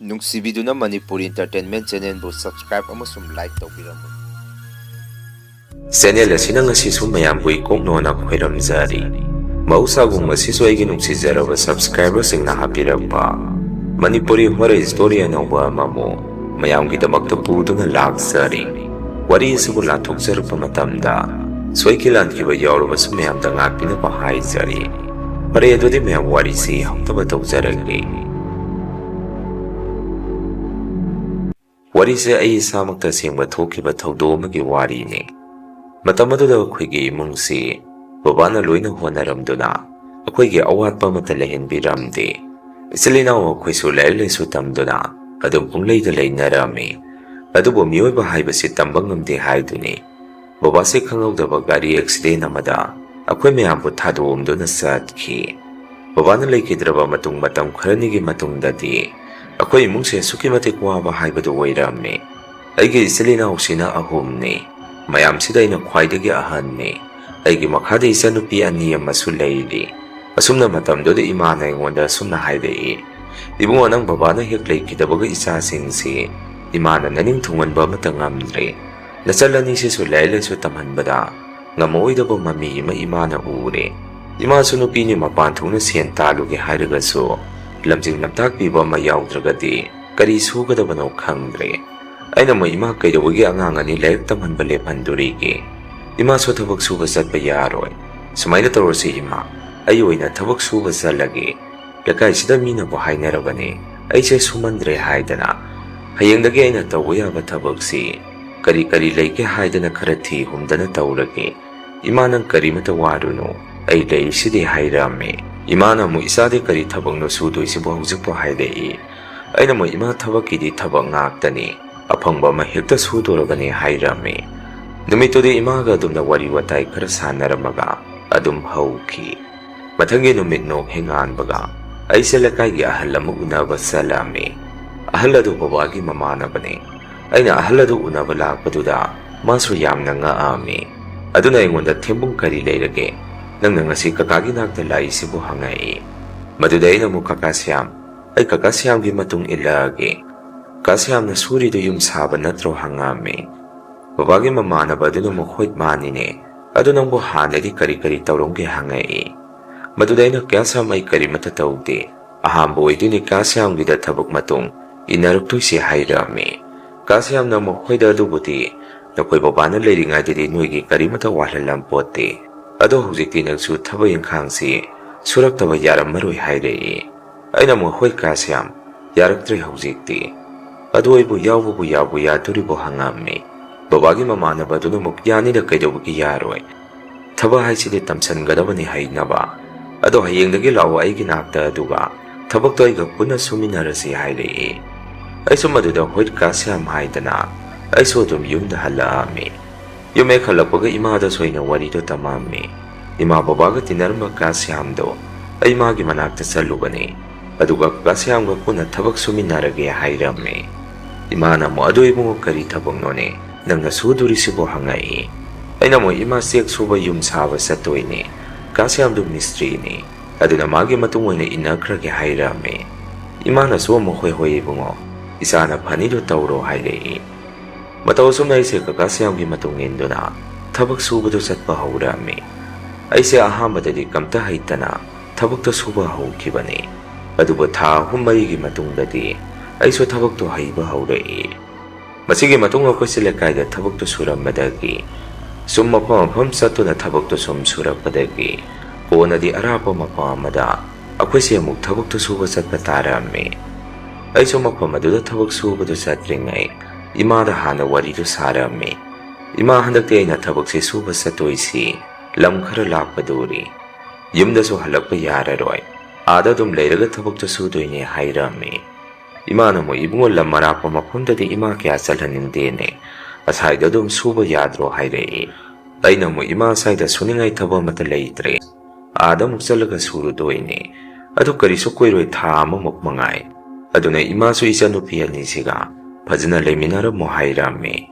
ꯅꯨꯡꯁꯤꯕꯤꯗꯨꯅ Manipur entertainment ꯆꯦꯅꯦꯜꯕꯨ subscribe ꯑꯃꯁꯨꯡ like ꯇꯧꯕꯤꯔꯝꯃꯨ꯫ Channel ꯑꯁꯤꯅ ꯉꯁꯤꯁꯨ ꯃꯌꯥꯝꯕꯨ ꯏꯀꯣꯛꯅꯣꯅ ꯈꯣꯏꯔꯝꯖꯔꯤ꯫ ꯃꯍꯧꯁꯥꯒꯨꯝ ꯉꯁꯤꯁꯨ ꯑꯩꯒꯤ ꯅꯨꯡꯁꯤꯖꯔꯕ ꯁꯕꯁꯀ꯭ꯔꯥꯏꯕꯔꯁꯤꯡꯅ ꯍꯥꯞꯄꯤꯔꯛꯄ ꯃꯅꯤꯄꯨꯔꯤ ꯍꯣꯔꯔ ꯁ꯭ꯇꯣꯔꯤ ꯑꯅꯧꯕ ꯑꯃꯕꯨ ꯃꯌꯥꯝꯒꯤꯗꯃꯛꯇ ꯄꯨꯗꯨꯅ ꯂꯥꯛꯆꯔꯤ꯫ ꯋꯥꯔꯤ ꯑꯁꯤꯕꯨ ꯂꯥꯟꯊꯣꯛꯆꯔꯛꯄ ꯃꯇꯝꯗ ꯁꯣꯏꯈꯤ ꯂꯥꯟꯈꯤꯕ ꯌꯥꯎꯔꯕꯁꯨ ꯃꯌꯥꯝꯗ ꯉꯥꯛꯄꯤꯅꯕ ꯍꯥꯏꯖꯔꯤ꯫ ꯐꯔꯦ ꯑꯗꯨꯗꯤ ꯃꯌꯥꯝ ꯋꯥꯔꯤꯁꯤ ꯍꯧꯅꯕ ꯇꯧꯖꯔꯒꯦ꯫ ꯋꯥꯔꯤꯁꯦ ꯑꯩ ꯏꯁꯥꯃꯛꯇ ꯁꯦꯡꯕ ꯊꯣꯛꯈꯤꯕ ꯊꯧꯗꯣꯛ ꯑꯃꯒꯤ ꯋꯥꯔꯤꯅꯤ꯫ ꯃꯇꯝ ꯑꯗꯨꯗ ꯑꯩꯈꯣꯏꯒꯤ ꯏꯃꯨꯡꯁꯤ ꯕꯕꯥꯅ ꯂꯣꯏꯅ ꯍꯣꯠꯅꯔꯝꯗꯨꯅ ꯑꯩꯈꯣꯏꯒꯤ ꯑꯋꯥꯠꯄ ꯑꯃꯠꯇ ꯂꯩꯍꯟꯕꯤꯔꯝꯗꯦ꯫ ꯏꯆꯤꯜ ꯏꯅꯥꯎ ꯑꯩꯈꯣꯏꯁꯨ ꯂꯥꯏꯔꯤꯛ ꯂꯥꯏꯁꯨ ꯇꯝꯗꯨꯅ ꯑꯗꯨꯝ ꯄꯨꯡꯂꯩꯗ ꯂꯩꯅꯔꯝꯃꯤ꯫ ꯑꯗꯨꯕꯨ ꯃꯤꯑꯣꯏꯕ ꯍꯥꯏꯕꯁꯤ ꯇꯝꯕ ꯉꯝꯗꯦ ꯍꯥꯏꯗꯨꯅꯤ ꯕꯕꯥꯁꯤ ꯈꯪꯍꯧꯗꯕ ꯒꯥꯔꯤ ꯑꯦꯛꯁꯤꯗꯦꯟ ꯑꯃꯗ ꯑꯩꯈꯣꯏ ꯃꯌꯥꯝꯕꯨ ꯊꯥꯗꯣꯛꯑꯝꯗꯨꯅ ꯆꯠꯈꯤ꯫ ꯕꯕꯥꯅ ꯂꯩꯈꯤꯗ꯭ꯔꯕ ꯃꯇꯝ ꯈꯔꯅꯤꯒꯤ ꯃꯇꯨꯡꯗꯗꯤ ꯑꯩꯈꯣꯏ ꯏꯃꯨꯡꯁꯦ ꯑꯁꯨꯛꯀꯤ ꯃꯇꯤꯛ ꯋꯥꯕ ꯍꯥꯏꯕꯗꯨ ꯑꯣꯏꯔꯝꯃꯤ꯫ ꯑꯩꯒꯤ ꯏꯆꯤꯜ ꯏꯅꯥꯎꯁꯤꯅ 3ꯅꯤ꯫ ꯃꯌꯥꯝꯁꯤꯗ ꯑꯩꯅ ꯈ꯭ꯋꯥꯏꯗꯒꯤ ꯑꯍꯟꯅꯤ꯫ ꯑꯩꯒꯤ ꯃꯈꯥꯗ ꯏꯆꯟꯅꯨꯄꯤ 2 ꯑꯃꯁꯨ ꯂꯩꯔꯤ꯫ ꯑꯁꯨꯝꯅ ꯃꯇꯝꯗꯨꯗ ꯏꯃꯥꯅ ꯑꯩꯉꯣꯟꯗ ꯑꯁꯨꯝꯅ ꯍꯥꯏꯔꯛꯏ, "ꯏꯕꯨꯡꯉꯣ, ꯅꯪ ꯕꯕꯥꯅ ꯍꯦꯛ ꯂꯩꯈꯤꯗꯕꯒ ꯏꯆꯥꯁꯤꯡꯁꯤ ꯏꯃꯥꯅ ꯅꯅꯤꯡ ꯊꯨꯡꯍꯟꯕ ꯑꯃꯠꯇ ꯉꯝꯗ꯭ꯔꯦ꯫ ꯅꯆꯜ ꯑꯅꯤꯁꯤꯁꯨ ꯂꯥꯏꯔꯤꯛ ꯂꯥꯏꯁꯨ ꯇꯝꯍꯟꯕꯗ ꯉꯝꯃꯛꯑꯣꯏꯗꯕ ꯃꯃꯤ ꯑꯃ ꯏꯃꯥꯅ ꯎꯔꯦ꯫ ꯏꯃꯥꯁꯨ ꯅꯨꯄꯤꯅꯤ, ꯃꯄꯥꯟ ꯊꯣꯛꯅ ꯁꯦꯟ ꯇꯥꯜꯂꯨꯒꯦ ꯍꯥꯏꯔꯒꯁꯨ ꯂꯝꯖꯤꯡ ꯂꯝꯇꯥꯛꯄꯤꯕ ꯑꯃ ꯌꯥꯎꯗ꯭ꯔꯒꯗꯤ ꯀꯔꯤ ꯁꯨꯒꯗꯕꯅꯣ ꯈꯪꯗ꯭ꯔꯦ꯫ ꯑꯩꯅ ꯏꯃꯥ ꯀꯩꯗꯧꯕꯒꯤ ꯑꯉꯥꯡ ꯑꯅꯤ ꯂꯥꯏꯔꯤꯛ ꯇꯝꯍꯟꯕ ꯂꯦꯞꯍꯟꯗꯣꯔꯤꯒꯦ? ꯏꯃꯥꯁꯨ ꯊꯕꯛ ꯁꯨꯕ ꯆꯠꯄ ꯌꯥꯔꯣꯏ꯫ ꯁꯨꯃꯥꯏꯅ ꯇꯧꯔꯁꯤ ꯏꯃꯥ, ꯑꯩ ꯑꯣꯏꯅ ꯊꯕꯛ ꯁꯨꯕ ꯆꯠꯂꯒꯦ꯫ ꯂꯩꯀꯥꯏꯁꯤꯗ ꯃꯤꯅꯕꯨ ꯍꯥꯏꯅꯔꯕꯅꯤ ꯑꯩꯁꯦ ꯁꯨꯃꯟꯗ꯭ꯔꯦ ꯍꯥꯏꯗꯅ꯫ ꯍꯌꯦꯡꯗꯒꯤ ꯑꯩꯅ ꯇꯧꯕ ꯌꯥꯕ ꯊꯕꯛꯁꯤ ꯀꯔꯤ ꯀꯔꯤ ꯂꯩꯒꯦ ꯍꯥꯏꯗꯅ ꯈꯔ ꯊꯤ ꯍꯨꯝꯗꯅ ꯇꯧꯔꯒꯦ꯫ ꯏꯃꯥ, ꯅꯪ ꯀꯔꯤꯃꯇ ꯋꯥꯔꯨꯅꯨ, ꯑꯩ ꯂꯩꯔꯤꯁꯤꯗꯤ" ꯍꯥꯏꯔꯝꯃꯤ꯫ ꯏꯃꯥꯅ ꯑꯃꯨꯛ, "ꯏꯆꯥꯗꯤ ꯀꯔꯤ ꯊꯕꯛꯅꯣ ꯁꯨꯗꯣꯏꯁꯤꯕꯨ ꯍꯧꯖꯤꯛꯄꯨ?" ꯍꯥꯏꯔꯛꯏ꯫ ꯑꯩꯅ ꯑꯃꯨꯛ, "ꯏꯃꯥ, ꯊꯕꯛꯀꯤꯗꯤ ꯊꯕꯛ ꯉꯥꯛꯇꯅꯤ, ꯑꯐꯪꯕ ꯑꯃ ꯍꯦꯛꯇ ꯁꯨꯗꯣꯔꯕꯅꯤ" ꯍꯥꯏꯔꯝꯃꯤ꯫ ꯅꯨꯃꯤꯠꯇꯨꯗꯤ ꯏꯃꯥꯒ ꯑꯗꯨꯝꯅ ꯋꯥꯔꯤ ꯋꯥꯇꯥꯏ ꯈꯔ ꯁꯥꯟꯅꯔꯝꯃꯒ ꯑꯗꯨꯝ ꯍꯧꯈꯤ꯫ ꯃꯊꯪꯒꯤ ꯅꯨꯃꯤꯠ ꯅꯣꯡ ꯍꯦꯛ ꯉꯥꯟꯕꯒ ꯑꯩꯁꯦ ꯂꯩꯀꯥꯏꯒꯤ ꯑꯍꯜ ꯑꯃ ꯎꯅꯕ ꯆꯠꯂꯝꯃꯤ꯫ ꯑꯍꯜ ꯑꯗꯨ ꯕꯕꯥꯒꯤ ꯃꯃꯥꯟꯅꯕꯅꯤ꯫ ꯑꯩꯅ ꯑꯍꯜ ꯑꯗꯨ ꯎꯅꯕ ꯂꯥꯛꯄꯗꯨꯗ ꯃꯥꯁꯨ ꯌꯥꯝꯅ ꯉꯛꯑꯝꯃꯤ꯫ ꯑꯗꯨꯅ ꯑꯩꯉꯣꯟꯗ, "ꯊꯦꯝꯕꯨꯡ, ꯀꯔꯤ ꯂꯩꯔꯒꯦ? ꯅꯪꯅ ꯉꯁꯤ ꯀꯀꯥꯒꯤ ꯅꯥꯛꯇ ꯂꯥꯛꯏꯁꯤꯕꯨ?" ꯍꯪꯉꯛꯏ꯫ ꯃꯗꯨꯗ ꯑꯩꯅ ꯑꯃꯨꯛ, "ꯀꯀꯥ ꯁ꯭ꯌꯥꯝ, ꯑꯩ ꯀꯀꯥ ꯁ꯭ꯌꯥꯝꯒꯤ ꯃꯇꯨꯡ ꯏꯜꯂꯛꯑꯒꯦ꯫ ꯀꯀꯥ ꯁ꯭ꯌꯥꯝꯅ ꯁꯨꯔꯤꯗꯨ ꯌꯨꯝ ꯁꯥꯕ ꯅꯠꯇ꯭ꯔꯣ?" ꯍꯪꯉꯝꯃꯤ꯫ ꯕꯕꯥꯒꯤ ꯃꯃꯥꯟꯅꯕ ꯑꯗꯨꯅ ꯑꯃꯨꯛ, "ꯍꯣꯏ ꯃꯥꯅꯤꯅꯦ, ꯑꯗꯨ ꯅꯪꯕꯨ ꯍꯥꯟꯅꯗꯤ ꯀꯔꯤ ꯀꯔꯤ ꯇꯧꯔꯝꯒꯦ?" ꯍꯪꯉꯛꯏ꯫ ꯃꯗꯨꯗ ꯑꯩꯅ, "ꯀꯀꯥ ꯁ꯭ꯌꯥꯝ, ꯑꯩ ꯀꯔꯤꯃꯠꯇ ꯇꯧꯗꯦ, ꯑꯍꯥꯟꯕ ꯑꯣꯏꯗꯣꯏꯅꯤ ꯀꯀꯥ ꯁ꯭ꯌꯥꯝꯒꯤꯗ ꯊꯕꯛ ꯃꯇꯨꯡ ꯏꯟꯅꯔꯛꯇꯣꯏꯁꯤ" ꯍꯥꯏꯔꯝꯃꯤ꯫ ꯀꯀꯥ ꯁ꯭ꯌꯥꯝꯅ ꯑꯃꯨꯛ, "ꯍꯣꯏꯗ, ꯑꯗꯨꯕꯨꯗꯤ ꯅꯈꯣꯏ ꯕꯕꯥꯅ ꯂꯩꯔꯤꯉꯩꯗꯗꯤ ꯅꯣꯏꯒꯤ ꯀꯔꯤꯃꯠꯇ ꯋꯥꯠꯍꯜꯂꯝꯄꯣꯠꯇꯦ, ꯑꯗꯣ ꯍꯧꯖꯤꯛꯇꯤ ꯅꯪꯁꯨ ꯊꯕꯛ ꯏꯪꯈꯥꯡꯁꯤ ꯁꯨꯔꯛꯇꯕ ꯌꯥꯔꯝꯃꯔꯣꯏ" ꯍꯥꯏꯔꯛꯏ꯫ ꯑꯩꯅ ꯑꯃꯨꯛ, "ꯍꯣꯏ ꯀꯀꯥ ꯁ꯭ꯌꯥꯝ, ꯌꯥꯔꯛꯇ꯭ꯔꯦ ꯍꯧꯖꯤꯛꯇꯤ." "ꯑꯗꯨ ꯑꯩꯕꯨ ꯌꯥꯎꯕꯕꯨ ꯌꯥꯕꯨ ꯌꯥꯗꯣꯔꯤꯕꯣ?" ꯍꯪꯉꯝꯃꯤ꯫ ꯕꯕꯥꯒꯤ ꯃꯃꯥꯟꯅꯕ ꯑꯗꯨꯅ ꯑꯃꯨꯛ, "ꯌꯥꯅꯤꯗ, ꯀꯩꯗꯧꯕꯒꯤ ꯌꯥꯔꯣꯏ? ꯊꯕꯛ ꯍꯥꯏꯁꯤꯗꯤ ꯇꯝꯁꯟꯒꯗꯕꯅꯤ ꯍꯩꯅꯕ꯫ ꯑꯗꯣ ꯍꯌꯦꯡꯗꯒꯤ ꯂꯥꯛꯑꯣ ꯑꯩꯒꯤ ꯅꯥꯛꯇ, ꯑꯗꯨꯒ ꯊꯕꯛꯇꯣ ꯑꯩꯒ ꯄꯨꯟꯅ ꯁꯨꯃꯤꯟꯅꯔꯁꯤ" ꯍꯥꯏꯔꯛꯏ꯫ ꯑꯩꯁꯨ ꯃꯗꯨꯗ "ꯍꯣꯏ ꯀꯀꯥ ꯁ꯭ꯌꯥꯝ" ꯍꯥꯏꯗꯅ ꯑꯩꯁꯨ ꯑꯗꯨꯝ ꯌꯨꯝꯗ ꯍꯜꯂꯛꯑꯝꯃꯤ꯫ ꯌꯨꯝ ꯍꯦꯛ ꯍꯜꯂꯛꯄꯒ ꯏꯃꯥꯗꯁꯨ ꯑꯩꯅ ꯋꯥꯔꯤꯗꯣ ꯇꯝꯃꯝꯃꯤ꯫ ꯏꯃꯥ, ꯕꯕꯥꯒ ꯇꯤꯟꯅꯔꯝꯕ ꯀꯀꯥ ꯁ꯭ꯌꯥꯝꯗꯣ ꯑꯩ ꯃꯥꯒꯤ ꯃꯅꯥꯛꯇ ꯆꯠꯂꯨꯕꯅꯤ, ꯑꯗꯨꯒ ꯀꯀꯥ ꯁ꯭ꯌꯥꯝꯒ ꯄꯨꯟꯅ ꯊꯕꯛ ꯁꯨꯃꯤꯟꯅꯔꯒꯦ ꯍꯥꯏꯔꯝꯃꯤ꯫ ꯏꯃꯥꯅ ꯑꯃꯨꯛ, "ꯑꯗꯨ ꯏꯕꯨꯡꯉꯣ, ꯀꯔꯤ ꯊꯕꯛꯅꯣꯅꯦ ꯅꯪꯅ ꯁꯨꯗꯣꯔꯤꯁꯤꯕꯨ?" ꯍꯪꯉꯛꯏ꯫ ꯑꯩꯅ ꯑꯃꯨꯛ, "ꯏꯃꯥ, ꯆꯦꯛ ꯁꯨꯕ ꯌꯨꯝ ꯁꯥꯕ ꯆꯠꯇꯣꯏꯅꯤ, ꯀꯀꯥ ꯁ꯭ꯌꯥꯝꯗꯨ ꯃꯤꯁꯇ꯭ꯔꯤꯅꯤ, ꯑꯗꯨꯅ ꯃꯥꯒꯤ ꯃꯇꯨꯡ ꯑꯣꯏꯅ ꯏꯟꯅꯈ꯭ꯔꯒꯦ" ꯍꯥꯏꯔꯝꯃꯤ꯫ ꯏꯃꯥꯅꯁꯨ ꯑꯃꯨꯛ, "ꯍꯣꯏ ꯍꯣꯏ ꯏꯕꯨꯡꯉꯣ, ꯏꯆꯥꯅ ꯐꯅꯤꯗꯨ ꯇꯧꯔꯣ" ꯍꯥꯏꯔꯛꯏ꯫ ꯃꯇꯧ ꯑꯁꯨꯝꯅ ꯑꯩꯁꯦ ꯀꯀꯥ ꯁ꯭ꯌꯥꯝꯒꯤ ꯃꯇꯨꯡ ꯏꯟꯗꯨꯅ ꯊꯕꯛ ꯁꯨꯕꯗꯨ ꯆꯠꯄ ꯍꯧꯔꯝꯃꯤ꯫ ꯑꯩꯁꯦ ꯑꯍꯥꯟꯕꯗꯗꯤ ꯀꯝꯇ ꯍꯩꯇꯅ ꯊꯕꯛꯇꯣ ꯁꯨꯕ ꯍꯧꯈꯤꯕꯅꯤ, ꯑꯗꯨꯕꯨ ꯊꯥ 3-4ꯒꯤ ꯃꯇꯨꯡꯗꯗꯤ ꯑꯩꯁꯨ ꯊꯕꯛꯇꯣ ꯍꯩꯕ ꯍꯧꯔꯛꯏ꯫ ꯃꯁꯤꯒꯤ ꯃꯇꯨꯡ ꯑꯩꯈꯣꯏꯁꯦ ꯂꯩꯀꯥꯏꯗ ꯊꯕꯛꯇꯣ ꯁꯨꯔꯝꯕꯗꯒꯤ ꯁꯨꯝ ꯃꯐꯝ ꯆꯠꯇꯨꯅ ꯊꯕꯛꯇꯣ ꯁꯨꯝ ꯁꯨꯔꯛꯄꯗꯒꯤ ꯀꯣꯟꯅꯗꯤ ꯑꯔꯥꯞꯄ ꯃꯐꯝ ꯑꯃꯗ ꯑꯩꯈꯣꯏꯁꯦ ꯑꯃꯨꯛ ꯊꯕꯛꯇꯣ ꯁꯨꯕ ꯆꯠꯄ ꯇꯥꯔꯝꯃꯤ꯫ ꯑꯩꯁꯨ ꯃꯐꯝ ꯑꯗꯨꯗ ꯊꯕꯛ ꯁꯨꯕꯗꯨ ꯆꯠꯇ꯭ꯔꯤꯉꯩ ꯏꯃꯥꯗ ꯍꯥꯟꯅ ꯋꯥꯔꯤꯗꯨ ꯁꯥꯔꯝꯃꯤ꯫ "ꯏꯃꯥ, ꯍꯟꯗꯛꯇꯤ ꯑꯩꯅ ꯊꯕꯛꯁꯦ ꯁꯨꯕ ꯆꯠꯇꯣꯏꯁꯤ ꯂꯝ ꯈꯔ ꯂꯥꯞꯄꯗꯨꯔꯤ, ꯌꯨꯝꯗꯁꯨ ꯍꯜꯂꯛꯄ ꯌꯥꯔꯔꯣꯏ, ꯑꯥꯗ ꯑꯗꯨꯝ ꯂꯩꯔꯒ ꯊꯕꯛꯇꯣ ꯁꯨꯗꯣꯏꯅꯦ" ꯍꯥꯏꯔꯝꯃꯤ꯫ ꯏꯃꯥꯅ ꯑꯃꯨꯛ, "ꯏꯕꯨꯡꯉꯣ, ꯂꯝ ꯑꯔꯥꯞꯄ ꯃꯐꯝꯗꯗꯤ ꯏꯃꯥ ꯀꯌꯥ ꯆꯠꯍꯟꯅꯤꯡꯗꯦꯅꯦ, ꯑꯁꯥꯏꯗ ꯑꯗꯨꯝ ꯁꯨꯕ ꯌꯥꯗ꯭ꯔꯣ" ꯍꯥꯏꯔꯛꯏ꯫ ꯑꯩꯅ ꯑꯃꯨꯛ, "ꯏꯃꯥ, ꯑꯁꯥꯏꯗ ꯁꯨꯅꯤꯡꯉꯥꯏ ꯊꯕꯛ ꯑꯃꯠꯇ ꯂꯩꯇ꯭ꯔꯦ, ꯑꯥꯗ ꯑꯃꯨꯛ ꯆꯠꯂꯒ ꯁꯨꯔꯨꯗꯣꯏꯅꯦ, ꯑꯗꯨ ꯀꯔꯤꯁꯨ ꯀꯨꯏꯔꯣꯏ, ꯊꯥ ꯑꯃꯃꯨꯛ ꯃꯉꯥꯏ, ꯑꯗꯨꯅ ꯏꯃꯥꯁꯨ ꯏꯆꯟꯅꯨꯄꯤ 2ꯁꯤꯒ ꯐꯖꯅ ꯂꯩꯃꯤꯟꯅꯔꯝꯃꯣ" ꯍꯥꯏꯔꯝꯃꯤ꯫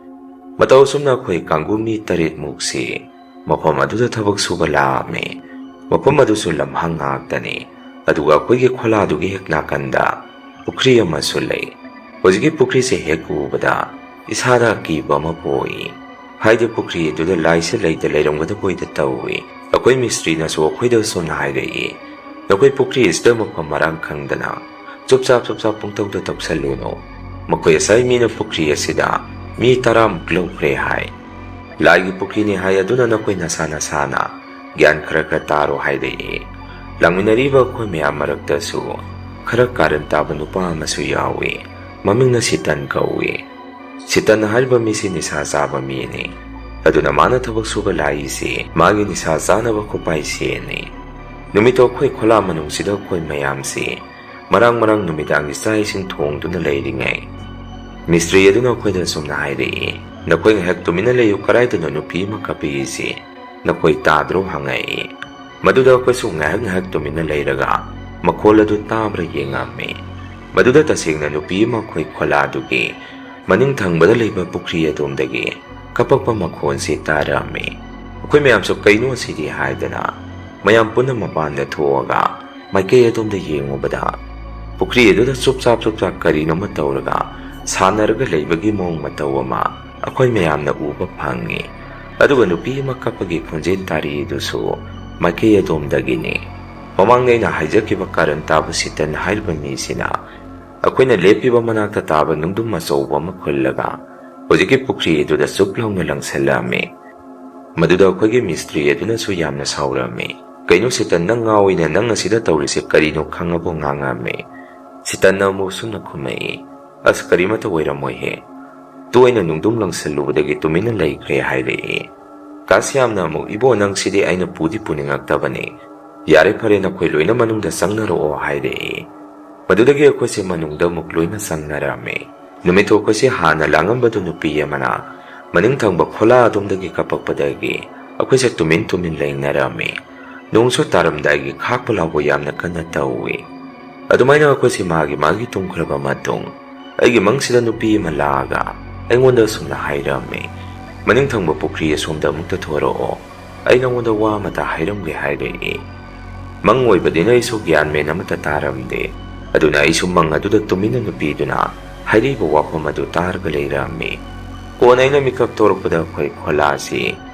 ꯃꯇꯧ ꯑꯁꯨꯝꯅ ꯑꯩꯈꯣꯏ ꯀꯥꯡꯕꯨ ꯃꯤ 8-ꯃꯨꯛꯁꯤ ꯃꯐꯝ ꯑꯗꯨꯗ ꯊꯕꯛ ꯁꯨꯕ ꯂꯥꯛꯑꯝꯃꯤ꯫ ꯃꯐꯝ ꯑꯗꯨꯁꯨ ꯂꯝꯍꯥꯡ ꯉꯥꯛꯇꯅꯤ, ꯑꯗꯨꯒ ꯑꯩꯈꯣꯏꯒꯤ ꯈꯣꯜꯂꯥꯗꯨꯒꯤ ꯍꯦꯛ ꯅꯥꯀꯟꯗ ꯄꯨꯈ꯭ꯔꯤ ꯑꯃꯁꯨ ꯂꯩ꯫ ꯍꯧꯖꯤꯛꯀꯤ ꯄꯨꯈ꯭ꯔꯤꯁꯦ ꯍꯦꯛ ꯎꯕꯗ ꯏꯁꯥꯗ ꯑꯀꯤꯕ ꯑꯃ ꯄꯣꯛꯏ꯫ ꯍꯥꯏꯗꯤ ꯄꯨꯈ꯭ꯔꯤ ꯑꯗꯨꯗ ꯂꯥꯏꯁꯦ ꯂꯩꯇ ꯂꯩꯔꯝꯒꯗꯕꯣꯏꯗ ꯇꯧꯏ꯫ ꯑꯩꯈꯣꯏ ꯃꯤꯁꯇ꯭ꯔꯤꯅꯁꯨ ꯑꯩꯈꯣꯏꯗ ꯁꯨꯝꯅ ꯍꯥꯏꯔꯛꯏ, ꯅꯈꯣꯏ ꯄꯨꯈ꯭ꯔꯤ ꯑꯁꯤꯗ ꯃꯐꯝ ꯃꯔꯥꯡ ꯈꯪꯗꯅ ꯆꯨꯞꯆꯥꯞ ꯄꯨꯡꯇꯧꯗ ꯇꯧꯁꯜꯂꯨꯅꯨ꯫ ꯃꯈꯣꯏ ꯑꯁꯥꯏ ꯃꯤꯅ ꯄꯨꯈ꯭ꯔꯤ ꯑꯁꯤꯗ ꯃꯤ 10ꯃꯨꯛ ꯂꯧꯈ꯭ꯔꯦ ꯍꯥꯏ꯫ ꯂꯥꯏꯒꯤ ꯄꯨꯈ꯭ꯔꯤꯅꯤ ꯍꯥꯏ ꯑꯗꯨꯅ ꯅꯈꯣꯏ ꯅꯁꯥꯅ ꯒ꯭ꯌꯥꯟ ꯈꯔ ꯇꯥꯔꯣ ꯍꯥꯏꯔꯛꯏ꯫ ꯂꯥꯛꯃꯤꯟꯅꯔꯤꯕ ꯑꯩꯈꯣꯏ ꯃꯌꯥꯝ ꯃꯔꯛꯇꯁꯨ ꯈꯔ ꯀꯥꯔꯟ ꯇꯥꯕ ꯅꯨꯄꯥ ꯑꯃꯁꯨ ꯌꯥꯎꯏ꯫ ꯃꯃꯤꯡꯅ ꯁꯤꯇꯟ ꯀꯧꯏ꯫ ꯁꯤꯇꯟ ꯍꯥꯏꯔꯤꯕ ꯃꯤꯁꯤ ꯅꯤꯁꯥ ꯆꯥꯕ ꯃꯤꯅꯤ꯫ ꯑꯗꯨꯅ ꯃꯥꯅ ꯊꯕꯛ ꯁꯨꯕ ꯂꯥꯛꯏꯁꯤ ꯃꯥꯒꯤ ꯅꯤꯁꯥ ꯆꯥꯅꯕ ꯈꯨꯄꯥꯏ ꯁꯦꯟꯅꯤ꯫ ꯅꯨꯃꯤꯠꯇꯣ ꯑꯩꯈꯣꯏ ꯈꯣꯂꯥ ꯃꯅꯨꯡꯁꯤꯗ ꯑꯩꯈꯣꯏ ꯃꯌꯥꯝꯁꯤ ꯃꯔꯥꯡ ꯅꯨꯃꯤꯗꯥꯡꯒꯤ ꯆꯥꯛ ꯏꯁꯤꯡ ꯊꯣꯡꯗꯨꯅ ꯂꯩꯔꯤꯉꯩ ꯃꯤꯁꯇ꯭ꯔꯤ ꯑꯗꯨꯅ ꯑꯩꯈꯣꯏꯗ ꯁꯨꯝꯅ ꯍꯥꯏꯔꯛꯏ, ꯅꯈꯣꯏ ꯉꯥꯏꯍꯥꯛ ꯇꯨꯃꯤꯟꯅ ꯂꯩꯌꯨ, ꯀꯗꯥꯏꯗꯅꯣ ꯅꯨꯄꯤ ꯑꯃ ꯀꯞꯄꯤꯁꯤ ꯅꯈꯣꯏ ꯇꯥꯗ꯭ꯔꯣ ꯍꯪꯉꯛꯏ꯫ ꯃꯗꯨꯗ ꯑꯩꯈꯣꯏꯁꯨ ꯉꯥꯏꯍꯥꯛ ꯇꯨꯃꯤꯟꯅ ꯂꯩꯔꯒ ꯃꯈꯣꯜ ꯑꯗꯨ ꯇꯥꯕ꯭ꯔꯥ ꯌꯦꯡꯉꯝꯃꯤ꯫ ꯃꯗꯨꯗ ꯇꯁꯦꯡꯅ ꯅꯨꯄꯤ ꯑꯃ ꯑꯩꯈꯣꯏ ꯈꯣꯂꯥꯗꯨꯒꯤ ꯃꯅꯤꯡ ꯊꯪꯕꯗ ꯂꯩꯕ ꯄꯨꯈ꯭ꯔꯤ ꯑꯗꯣꯝꯗꯒꯤ ꯀꯞꯄꯛꯄ ꯃꯈꯣꯟꯁꯤ ꯇꯥꯔꯝꯃꯤ꯫ ꯑꯩꯈꯣꯏ ꯃꯌꯥꯝꯁꯨ ꯀꯩꯅꯣ ꯁꯤꯗꯤ ꯍꯥꯏꯗꯅ ꯃꯌꯥꯝ ꯄꯨꯟꯅ ꯃꯄꯥꯟꯗ ꯊꯣꯛꯑꯒ ꯃꯥꯏꯀꯩ ꯑꯗꯣꯝꯗ ꯌꯦꯡꯉꯨꯕꯗ ꯄꯨꯈ꯭ꯔꯤ ꯑꯗꯨꯗ ꯆꯨꯞꯆꯥꯞ ꯀꯔꯤꯅꯣꯃ ꯇꯧꯔꯒ ꯁꯥꯟꯅꯔꯒ ꯂꯩꯕꯒꯤ ꯃꯑꯣꯡ ꯃꯇꯧ ꯑꯃ ꯑꯩꯈꯣꯏ ꯃꯌꯥꯝꯅ ꯎꯕ ꯐꯪꯉꯤ꯫ ꯑꯗꯨꯒ ꯅꯨꯄꯤ ꯑꯃ ꯀꯞꯄꯒꯤ ꯈꯣꯟꯖꯦꯜ ꯇꯥꯔꯤꯗꯨꯁꯨ ꯃꯥꯏꯀꯩ ꯑꯗꯣꯝꯗꯒꯤꯅꯤ꯫ ꯃꯃꯥꯡꯗ ꯑꯩꯅ ꯍꯥꯏꯖꯈꯤꯕ ꯀꯥꯔꯟ ꯇꯥꯕ ꯁꯤꯇꯟ ꯍꯥꯏꯔꯤꯕ ꯃꯤꯁꯤꯅ ꯑꯩꯈꯣꯏꯅ ꯂꯦꯞꯄꯤꯕ ꯃꯅꯥꯛꯇ ꯇꯥꯕ ꯅꯨꯡꯗꯨꯝ ꯑꯆꯧꯕ ꯑꯃ ꯈꯨꯜꯂꯒ ꯍꯧꯖꯤꯛꯀꯤ ꯄꯨꯈ꯭ꯔꯤ ꯑꯗꯨꯗ ꯆꯨꯞ ꯂꯥꯎꯅ ꯂꯪꯁꯜꯂꯝꯃꯤ꯫ ꯃꯗꯨꯗ ꯑꯩꯈꯣꯏꯒꯤ ꯃꯤꯁꯇ꯭ꯔꯤ ꯑꯗꯨꯅꯁꯨ ꯌꯥꯝꯅ ꯁꯥꯎꯔꯝꯃꯤ꯫ ꯀꯩꯅꯣ ꯁꯤꯇꯟ, ꯅꯪ ꯉꯥꯎꯏꯅꯦ, ꯅꯪ ꯑꯁꯤꯗ ꯇꯧꯔꯤꯁꯦ ꯀꯔꯤꯅꯣ ꯈꯪꯉꯕꯣ ꯉꯥꯡꯉꯝꯃꯤ꯫ ꯁꯤꯇꯟꯅ ꯑꯃꯨꯛ ꯁꯨꯝꯅ ꯈꯨꯝꯃꯛꯏ, ꯑꯁ ꯀꯔꯤꯃꯠꯇ ꯑꯣꯏꯔꯝꯃꯣꯏꯍꯦ, ꯇꯣꯏꯅ ꯅꯨꯡꯗꯨꯝ ꯂꯪꯁꯜꯂꯨꯕꯗꯒꯤ ꯇꯨꯃꯤꯟꯅ ꯂꯩꯈ꯭ꯔꯦ ꯍꯥꯏꯔꯛꯏ꯫ ꯀꯥꯁꯤꯌꯥꯝꯅ ꯑꯃꯨꯛ, ꯏꯕꯣ ꯅꯪ ꯁꯤꯗꯤ ꯑꯩꯅ ꯄꯨꯗꯤ ꯄꯨꯅꯤꯡꯉꯛꯇꯕꯅꯤ, ꯌꯥꯔꯦ ꯐꯔꯦ ꯅꯈꯣꯏ ꯂꯣꯏꯅ ꯃꯅꯨꯡꯗ ꯆꯪꯅꯔꯛꯑꯣ ꯍꯥꯏꯔꯛꯏ꯫ ꯃꯗꯨꯗꯒꯤ ꯑꯩꯈꯣꯏꯁꯦ ꯃꯅꯨꯡꯗ ꯑꯃꯨꯛ ꯂꯣꯏꯅ ꯆꯪꯅꯔꯝꯃꯤ꯫ ꯅꯨꯃꯤꯠꯇꯣ ꯑꯩꯈꯣꯏꯁꯦ ꯍꯥꯟꯅ ꯂꯥꯡꯉꯝꯕꯗꯨ ꯅꯨꯄꯤ ꯑꯃꯅ ꯃꯅꯤꯡ ꯊꯪꯕ ꯈꯣꯂꯥ ꯑꯗꯣꯝꯗꯒꯤ ꯀꯞꯄꯛꯄꯗꯒꯤ ꯑꯩꯈꯣꯏꯁꯦ ꯇꯨꯃꯤꯟ ꯂꯩꯅꯔꯝꯃꯤ꯫ ꯅꯣꯡꯁꯨ ꯇꯥꯔꯝꯗꯥꯏꯒꯤ ꯈꯥꯛꯄ ꯂꯥꯎꯕ ꯌꯥꯝꯅ ꯀꯟꯅ ꯇꯧꯏ꯫ ꯑꯗꯨꯃꯥꯏꯅ ꯑꯩꯈꯣꯏꯁꯦ ꯃꯥꯒꯤ ꯇꯨꯝꯈ꯭ꯔꯕ ꯃꯇꯨꯡ ꯑꯩꯒꯤ ꯃꯪꯁꯤꯗ ꯅꯨꯄꯤ ꯑꯃ ꯂꯥꯛꯑꯒ ꯑꯩꯉꯣꯟꯗ ꯁꯨꯝꯅ ꯍꯥꯏꯔꯝꯃꯤ, ꯃꯅꯤꯡ ꯊꯪꯕ ꯄꯨꯈ꯭ꯔꯤ ꯑꯁꯣꯝꯗ ꯑꯃꯨꯛꯇ ꯊꯣꯔꯛꯑꯣ, ꯑꯩ ꯅꯉꯣꯟꯗ ꯋꯥ ꯑꯃꯇ ꯍꯥꯏꯔꯝꯒꯦ ꯍꯥꯏꯔꯛꯏ꯫ ꯃꯪ ꯑꯣꯏꯕꯅꯤꯅ ꯑꯩꯁꯨ ꯒ꯭ꯌꯥꯟ ꯃꯦꯟ ꯑꯃꯠꯇ ꯇꯥꯔꯝꯗꯦ꯫ ꯑꯗꯨꯅ ꯑꯩꯁꯨ ꯃꯪ ꯑꯗꯨꯗ ꯇꯨꯃꯤꯟꯅ ꯅꯨꯄꯤꯗꯨꯅ ꯍꯥꯏꯔꯤꯕ ꯋꯥꯐꯝ ꯑꯗꯨ ꯇꯥꯔꯒ ꯂꯩꯔꯝꯃꯤ꯫ ꯀꯣꯟꯅ ꯑꯩꯅ ꯃꯤꯀꯞ ꯊꯣꯔꯛꯄꯗ ꯑꯩꯈꯣꯏ ꯈꯣꯂꯥꯁꯤ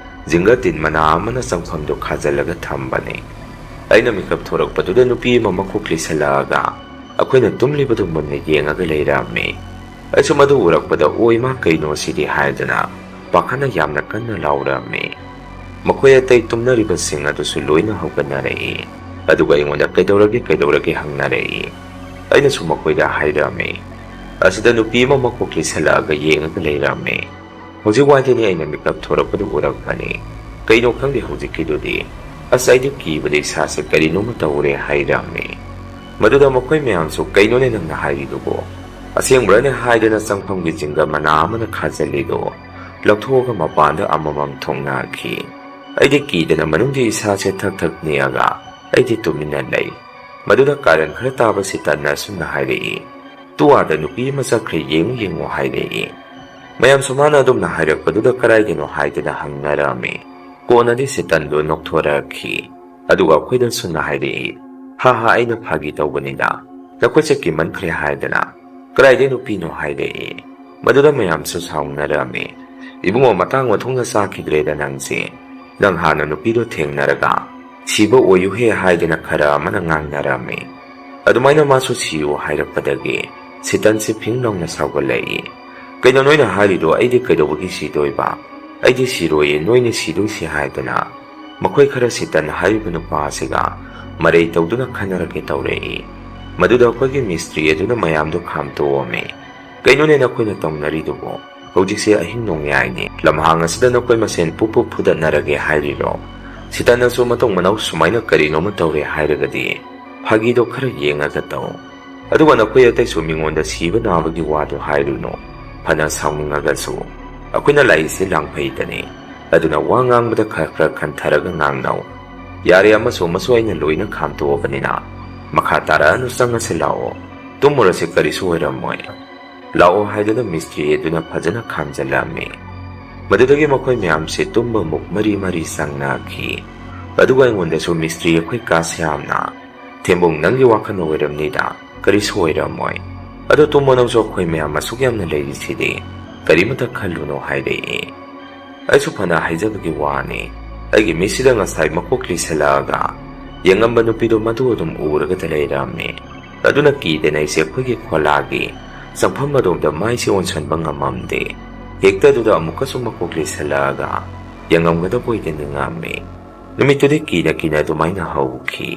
ꯖꯤꯡꯒ ꯇꯤꯟ ꯃꯅꯥ ꯑꯃꯅ ꯆꯪꯐꯝꯗꯨ ꯈꯥꯖꯤꯜꯂꯒ ꯊꯝꯕꯅꯤ꯫ ꯑꯩꯅ ꯃꯤꯀꯞ ꯊꯣꯔꯛꯄꯗꯨꯗ ꯅꯨꯄꯤ ꯑꯃ ꯃꯈꯣꯛ ꯂꯤꯁꯜꯂꯛꯑꯒ ꯑꯩꯈꯣꯏꯅ ꯇꯨꯝꯂꯤꯕꯗꯨ ꯃꯨꯟꯅ ꯌꯦꯡꯉꯒ ꯂꯩꯔꯝꯃꯤ꯫ ꯑꯩꯁꯨ ꯃꯗꯨ ꯎꯔꯛꯄꯗ ꯑꯣꯏ ꯃꯥ ꯀꯩꯅꯣ ꯁꯤꯗꯤ ꯍꯥꯏꯗꯅ ꯄꯥꯈꯠꯅ ꯌꯥꯝꯅ ꯀꯟꯅ ꯂꯥꯎꯔꯝꯃꯤ꯫ ꯃꯈꯣꯏ ꯑꯇꯩ ꯇꯨꯝꯅꯔꯤꯕꯁꯤꯡ ꯑꯗꯨꯁꯨ ꯂꯣꯏꯅ ꯍꯧꯒꯠꯅꯔꯛꯏ꯫ ꯑꯗꯨꯒ ꯑꯩꯉꯣꯟꯗ ꯀꯩꯗꯧꯔꯒꯦ ꯍꯪꯅꯔꯛꯏ꯫ ꯑꯩꯅꯁꯨ ꯃꯈꯣꯏꯗ ꯍꯥꯏꯔꯝꯃꯤ, ꯑꯁꯤꯗ ꯅꯨꯄꯤ ꯑꯃ ꯃꯈꯣꯛ ꯂꯤꯁꯜꯂꯛꯑꯒ ꯌꯦꯡꯉꯒ ꯂꯩꯔꯝꯃꯤ꯫ ꯍꯧꯖꯤꯛ ꯋꯥꯏꯗꯅꯤ ꯑꯩꯅ ꯃꯤꯀꯞ ꯊꯣꯔꯛꯄꯗꯨ ꯎꯔꯛꯄꯅꯤ꯫ ꯀꯩꯅꯣ ꯈꯪꯗꯦ ꯍꯧꯖꯤꯛꯀꯤꯗꯨꯗꯤ, ꯑꯁ ꯑꯩꯗꯤ ꯀꯤꯕꯗ ꯏꯁꯥꯁꯦ ꯀꯔꯤꯅꯣꯃ ꯇꯧꯔꯦ ꯍꯥꯏꯔꯝꯃꯤ꯫ ꯃꯗꯨꯗ ꯃꯈꯣꯏ ꯃꯌꯥꯝꯁꯨ ꯀꯩꯅꯣꯅꯦ ꯅꯪꯅ ꯍꯥꯏꯔꯤꯗꯨꯕꯣ, ꯑꯁꯦꯡꯕ꯭ꯔꯅꯦ ꯍꯥꯏꯗꯅ ꯆꯪꯐꯝꯒꯤ ꯖꯤꯡꯒ ꯃꯅꯥ ꯑꯃꯅ ꯈꯥꯖꯤꯜꯂꯤꯗꯣ ꯂꯧꯊꯣꯛꯑꯒ ꯃꯄꯥꯟꯗ ꯑꯃꯃꯝ ꯊꯣꯡꯅꯈꯤ꯫ ꯑꯩꯗꯤ ꯀꯤꯗꯅ ꯃꯅꯨꯡꯒꯤ ꯏꯁꯥꯁꯦ ꯊꯛ ꯅꯤꯛꯑꯒ ꯑꯩꯗꯤ ꯇꯨꯃꯤꯟꯅ ꯂꯩ꯫ ꯃꯗꯨꯗ ꯀꯥꯔꯟ ꯈꯔ ꯇꯥꯕ ꯁꯤꯇꯟꯅ ꯑꯁꯨꯝꯅ ꯍꯥꯏꯔꯛꯏ, ꯇꯨꯋꯥꯗ ꯅꯨꯄꯤ ꯑꯃ ꯆꯠꯈ꯭ꯔꯦ, ꯌꯦꯡꯉꯨ ꯍꯥꯏꯔꯛꯏ꯫ ꯃꯌꯥꯝꯁꯨ ꯃꯥꯅ ꯑꯗꯨꯝꯅ ꯍꯥꯏꯔꯛꯄꯗꯨꯗ ꯀꯗꯥꯏꯗꯅꯣ ꯍꯥꯏꯗꯅ ꯍꯪꯅꯔꯝꯃꯤ꯫ ꯀꯣꯟꯅꯗꯤ ꯁꯤꯇꯟꯗꯨ ꯅꯣꯛꯊꯣꯔꯛꯈꯤ꯫ ꯑꯗꯨꯒ ꯑꯩꯈꯣꯏꯗ ꯁꯨꯝꯅ ꯍꯥꯏꯔꯛꯏ, ꯍꯥ ꯑꯩꯅ ꯐꯥꯒꯤ ꯇꯧꯕꯅꯤꯗ, ꯅꯈꯣꯏꯁꯦ ꯀꯤꯃꯟꯈ꯭ꯔꯦ ꯍꯥꯏꯗꯅ ꯀꯗꯥꯏꯗꯩ ꯅꯨꯄꯤꯅꯣ ꯍꯥꯏꯔꯛꯏ꯫ ꯃꯗꯨꯗ ꯃꯌꯥꯝꯁꯨ ꯁꯥꯎꯅꯔꯝꯃꯤ꯫ ꯏꯕꯨꯡꯉꯣ ꯃꯇꯥꯡ ꯃꯊꯣꯡꯅ ꯆꯥꯈꯤꯗ꯭ꯔꯦꯗ ꯅꯪꯁꯦ, ꯅꯪ ꯍꯥꯟꯅ ꯅꯨꯄꯤꯗꯣ ꯊꯦꯡꯅꯔꯒ ꯁꯤꯕ ꯑꯣꯏꯌꯨꯍꯦ ꯍꯥꯏꯗꯅ ꯈꯔ ꯑꯃꯅ ꯉꯥꯡꯅꯔꯝꯃꯤ꯫ ꯑꯗꯨꯃꯥꯏꯅ ꯃꯥꯁꯨ ꯁꯤꯌꯨ ꯍꯥꯏꯔꯛꯄꯗꯒꯤ ꯁꯤꯇꯟꯁꯤ ꯐꯤꯡ ꯂꯥꯎꯅ ꯁꯥꯎꯒꯠꯂꯛꯏ꯫ ꯀꯩꯅꯣ ꯅꯣꯏꯅ ꯍꯥꯏꯔꯤꯗꯣ, ꯑꯩꯗꯤ ꯀꯩꯗꯧꯕꯒꯤ ꯁꯤꯗꯣꯏꯕ, ꯑꯩꯗꯤ ꯁꯤꯔꯣꯏꯌꯦ, ꯅꯣꯏꯅ ꯁꯤꯗꯣꯏꯁꯤ ꯍꯥꯏꯗꯅ ꯃꯈꯣꯏ ꯈꯔ ꯁꯤꯇꯟ ꯍꯥꯏꯔꯤꯕ ꯅꯨꯄꯥ ꯑꯁꯤꯒ ꯃꯔꯩ ꯇꯧꯗꯨꯅ ꯈꯟꯅꯔꯒꯦ ꯇꯧꯔꯛꯏ꯫ ꯃꯗꯨꯗ ꯑꯩꯈꯣꯏꯒꯤ ꯃꯤꯁꯇ꯭ꯔꯤ ꯑꯗꯨꯅ ꯃꯌꯥꯝꯗꯨ ꯈꯥꯝꯇꯣꯛꯑꯝꯃꯤ꯫ ꯀꯩꯅꯣꯅꯦ ꯅꯈꯣꯏꯅ ꯇꯧꯅꯔꯤꯗꯨꯕꯣ, ꯍꯧꯖꯤꯛꯁꯦ ꯑꯍꯤꯡ ꯅꯣꯡꯌꯥꯏꯅꯤ, ꯂꯝꯍꯥꯡ ꯑꯁꯤꯗ ꯅꯈꯣꯏ ꯃꯁꯦꯟ ꯄꯨꯞ ꯐꯨꯗꯠꯅꯔꯒꯦ ꯍꯥꯏꯔꯤꯔꯣ? ꯁꯤꯇꯟꯅꯁꯨ ꯃꯇꯧ ꯃꯅꯥꯎ ꯁꯨꯃꯥꯏꯅ ꯀꯔꯤꯅꯣꯃ ꯇꯧꯔꯦ ꯍꯥꯏꯔꯒꯗꯤ ꯐꯥꯒꯤꯗꯣ ꯈꯔ ꯌꯦꯡꯉꯒ ꯇꯧ꯫ ꯑꯗꯨꯒ ꯅꯈꯣꯏ ꯑꯇꯩꯁꯨ ꯃꯤꯉꯣꯟꯗ ꯁꯤꯕ ꯅꯥꯕꯒꯤ ꯋꯥꯗꯣ ꯍꯥꯏꯔꯨꯅꯨ꯫ ꯐꯅ ꯁꯥꯎꯅꯤꯡꯉꯒꯁꯨ ꯑꯩꯈꯣꯏꯅ ꯂꯥꯛꯏꯁꯤ ꯂꯥꯡꯐꯩꯗꯅꯤ꯫ ꯑꯗꯨꯅ ꯋꯥ ꯉꯥꯡꯕꯗ ꯈꯔ ꯈꯟꯊꯔꯒ ꯉꯥꯡꯅꯧ꯫ ꯌꯥꯔꯦ, ꯑꯃꯁꯨ ꯑꯩꯅ ꯂꯣꯏꯅ ꯈꯥꯝꯇꯣꯛꯑꯕꯅꯤꯅ ꯃꯈꯥ ꯇꯥꯔꯛꯑꯅꯨ, ꯆꯪꯉꯁꯤ ꯂꯥꯛꯑꯣ, ꯇꯨꯝꯃꯨꯔꯁꯤ, ꯀꯔꯤꯁꯨ ꯑꯣꯏꯔꯝꯃꯣꯏ ꯂꯥꯛꯑꯣ ꯍꯥꯏꯗꯨꯅ ꯃꯤꯁꯇ꯭ꯔꯤ ꯑꯗꯨꯅ ꯐꯖꯅ ꯈꯥꯝꯖꯤꯜꯂꯝꯃꯤ꯫ ꯃꯗꯨꯗꯒꯤ ꯃꯈꯣꯏ ꯃꯌꯥꯝꯁꯤ ꯇꯨꯝꯕ ꯃꯨꯛ ꯃꯔꯤ ꯆꯪꯅꯈꯤ꯫ ꯑꯗꯨꯒ ꯑꯩꯉꯣꯟꯗꯁꯨ ꯃꯤꯁꯇ꯭ꯔꯤ ꯑꯩꯈꯣꯏ ꯀꯥꯁꯤꯌꯥꯝꯅ, ꯊꯦꯝꯕꯨꯡ ꯅꯪꯒꯤ ꯋꯥꯈꯜ ꯑꯣꯏꯔꯝꯅꯤꯗ, ꯀꯔꯤꯁꯨ ꯑꯣꯏꯔꯝꯃꯣꯏ, ꯑꯗꯣ ꯇꯨꯝꯃꯣ ꯅꯪꯁꯨ ꯑꯩꯈꯣꯏ ꯃꯌꯥꯝ ꯑꯁꯨꯛ ꯌꯥꯝꯅ ꯂꯩꯔꯤꯁꯤꯗꯤ ꯀꯔꯤꯃꯇ ꯈꯜꯂꯨꯅꯣ ꯍꯥꯏꯔꯛꯏ꯫ ꯑꯩꯁꯨ ꯐꯅ ꯍꯥꯏꯖꯕꯒꯤ ꯋꯥꯅꯤ, ꯑꯩꯒꯤ ꯃꯤꯠꯁꯤꯗ ꯉꯁꯥꯏ ꯃꯀꯣꯛ ꯂꯤꯁꯜꯂꯛꯑꯒ ꯌꯦꯡꯉꯝꯕ ꯅꯨꯄꯤꯗꯣ ꯃꯗꯨ ꯑꯗꯨꯝ ꯎꯔꯒꯇ ꯂꯩꯔꯝꯃꯤ꯫ ꯑꯗꯨꯅ ꯀꯤꯗꯅ ꯑꯩꯁꯦ ꯑꯩꯈꯣꯏꯒꯤ ꯈꯣꯂꯥꯒꯤ ꯆꯪꯐꯝ ꯑꯗꯣꯝꯗ ꯃꯥꯏꯁꯦ ꯑꯣꯟꯁꯟꯕ ꯉꯝꯃꯝꯗꯦ꯫ ꯍꯦꯛꯇ ꯑꯗꯨꯗ ꯑꯃꯨꯛꯀꯁꯨ ꯃꯀꯣꯛ ꯂꯤꯁꯜꯂꯛꯑꯒ ꯌꯦꯡꯉꯝꯒꯗꯕ ꯑꯣꯏꯅ ꯅꯤꯡꯉꯝꯃꯤ꯫ ꯅꯨꯃꯤꯠꯇꯨꯗꯤ ꯀꯤꯅ ꯀꯤꯅ ꯑꯗꯨꯃꯥꯏꯅ ꯍꯧꯈꯤ꯫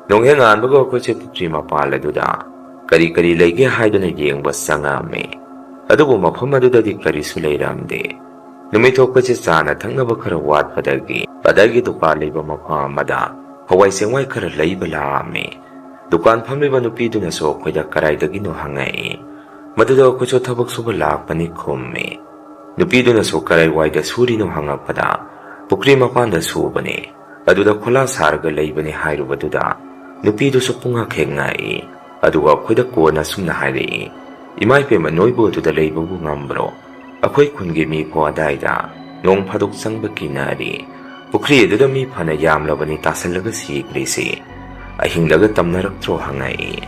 ꯅꯣꯡꯍꯦꯛ ꯉꯥꯟꯕꯒ ꯑꯩꯈꯣꯏꯁꯦ ꯄꯨꯈ꯭ꯔꯤ ꯃꯄꯥꯟ ꯑꯗꯨꯗ ꯀꯔꯤ ꯀꯔꯤ ꯂꯩꯒꯦ ꯍꯥꯏꯗꯨꯅ ꯌꯦꯡꯕ ꯆꯪꯉꯝꯃꯤ꯫ ꯑꯗꯨꯕꯨ ꯃꯐꯝ ꯑꯗꯨꯗꯗꯤ ꯀꯔꯤꯁꯨ ꯂꯩꯔꯝꯗꯦ꯫ ꯅꯨꯃꯤꯠ ꯊꯣꯛꯄꯁꯦ ꯆꯥꯅ ꯊꯛꯅꯕ ꯈꯔ ꯋꯥꯠꯄꯗꯒꯤ ꯑꯗꯥꯏꯒꯤ ꯗꯨꯀꯥꯟ ꯂꯩꯕ ꯃꯐꯝ ꯑꯃꯗ ꯍꯋꯥꯏ ꯆꯦꯡꯋꯥꯏ ꯈꯔ ꯂꯩꯕ ꯂꯥꯛꯑꯝꯃꯤ꯫ ꯗꯨꯀꯥꯟ ꯐꯝꯂꯤꯕ ꯅꯨꯄꯤꯗꯨꯅꯁꯨ ꯑꯩꯈꯣꯏꯗ ꯀꯔꯥꯏꯗꯒꯤꯅꯣ ꯍꯪꯉꯛꯏ꯫ ꯃꯗꯨꯗ ꯑꯩꯈꯣꯏꯁꯨ ꯊꯕꯛ ꯁꯨꯕ ꯂꯥꯛꯄꯅꯤ ꯈꯨꯝꯃꯤ꯫ ꯅꯨꯄꯤꯗꯨꯅꯁꯨ ꯀꯔꯥꯏꯋꯥꯏꯗ ꯁꯨꯔꯤꯅꯣ ꯍꯪꯉꯛꯄꯗ ꯄꯨꯈ꯭ꯔꯤ ꯃꯄꯥꯟꯗ ꯁꯨꯕꯅꯤ, ꯑꯗꯨꯗ ꯈꯣꯂꯥ ꯁꯥꯔꯒ ꯂꯩꯕꯅꯤ ꯍꯥꯏꯔꯨꯕꯗꯨꯗ ꯅꯨꯄꯤꯗꯨꯁꯨ ꯄꯨꯡꯉꯛ ꯍꯦꯛ ꯉꯛꯏ꯫ ꯑꯗꯨꯒ ꯑꯩꯈꯣꯏꯗ ꯀꯣꯟꯅ ꯁꯨꯝꯅ ꯍꯥꯏꯔꯛꯏ, ꯏꯃꯥꯏꯄꯦꯝꯃ ꯅꯣꯏꯕꯨ ꯑꯗꯨꯗ ꯂꯩꯕꯕꯨ ꯉꯝꯕ꯭ꯔꯣ? ꯑꯩꯈꯣꯏ ꯈꯨꯟꯒꯤ ꯃꯤꯐꯥꯎ ꯑꯗꯥꯏꯗ ꯅꯣꯡ ꯐꯥꯗꯣꯛ ꯆꯪꯕ ꯀꯤꯅꯔꯤ꯫ ꯄꯨꯈ꯭ꯔꯤ ꯑꯗꯨꯗ ꯃꯤ ꯐꯅ ꯌꯥꯝꯂꯕꯅꯤ ꯇꯥꯁꯜꯂꯒ ꯁꯤꯈ꯭ꯔꯤꯁꯤ꯫ ꯑꯍꯤꯡꯗꯒ ꯇꯝꯅꯔꯛꯇ꯭ꯔꯣ ꯍꯪꯉꯛꯏ꯫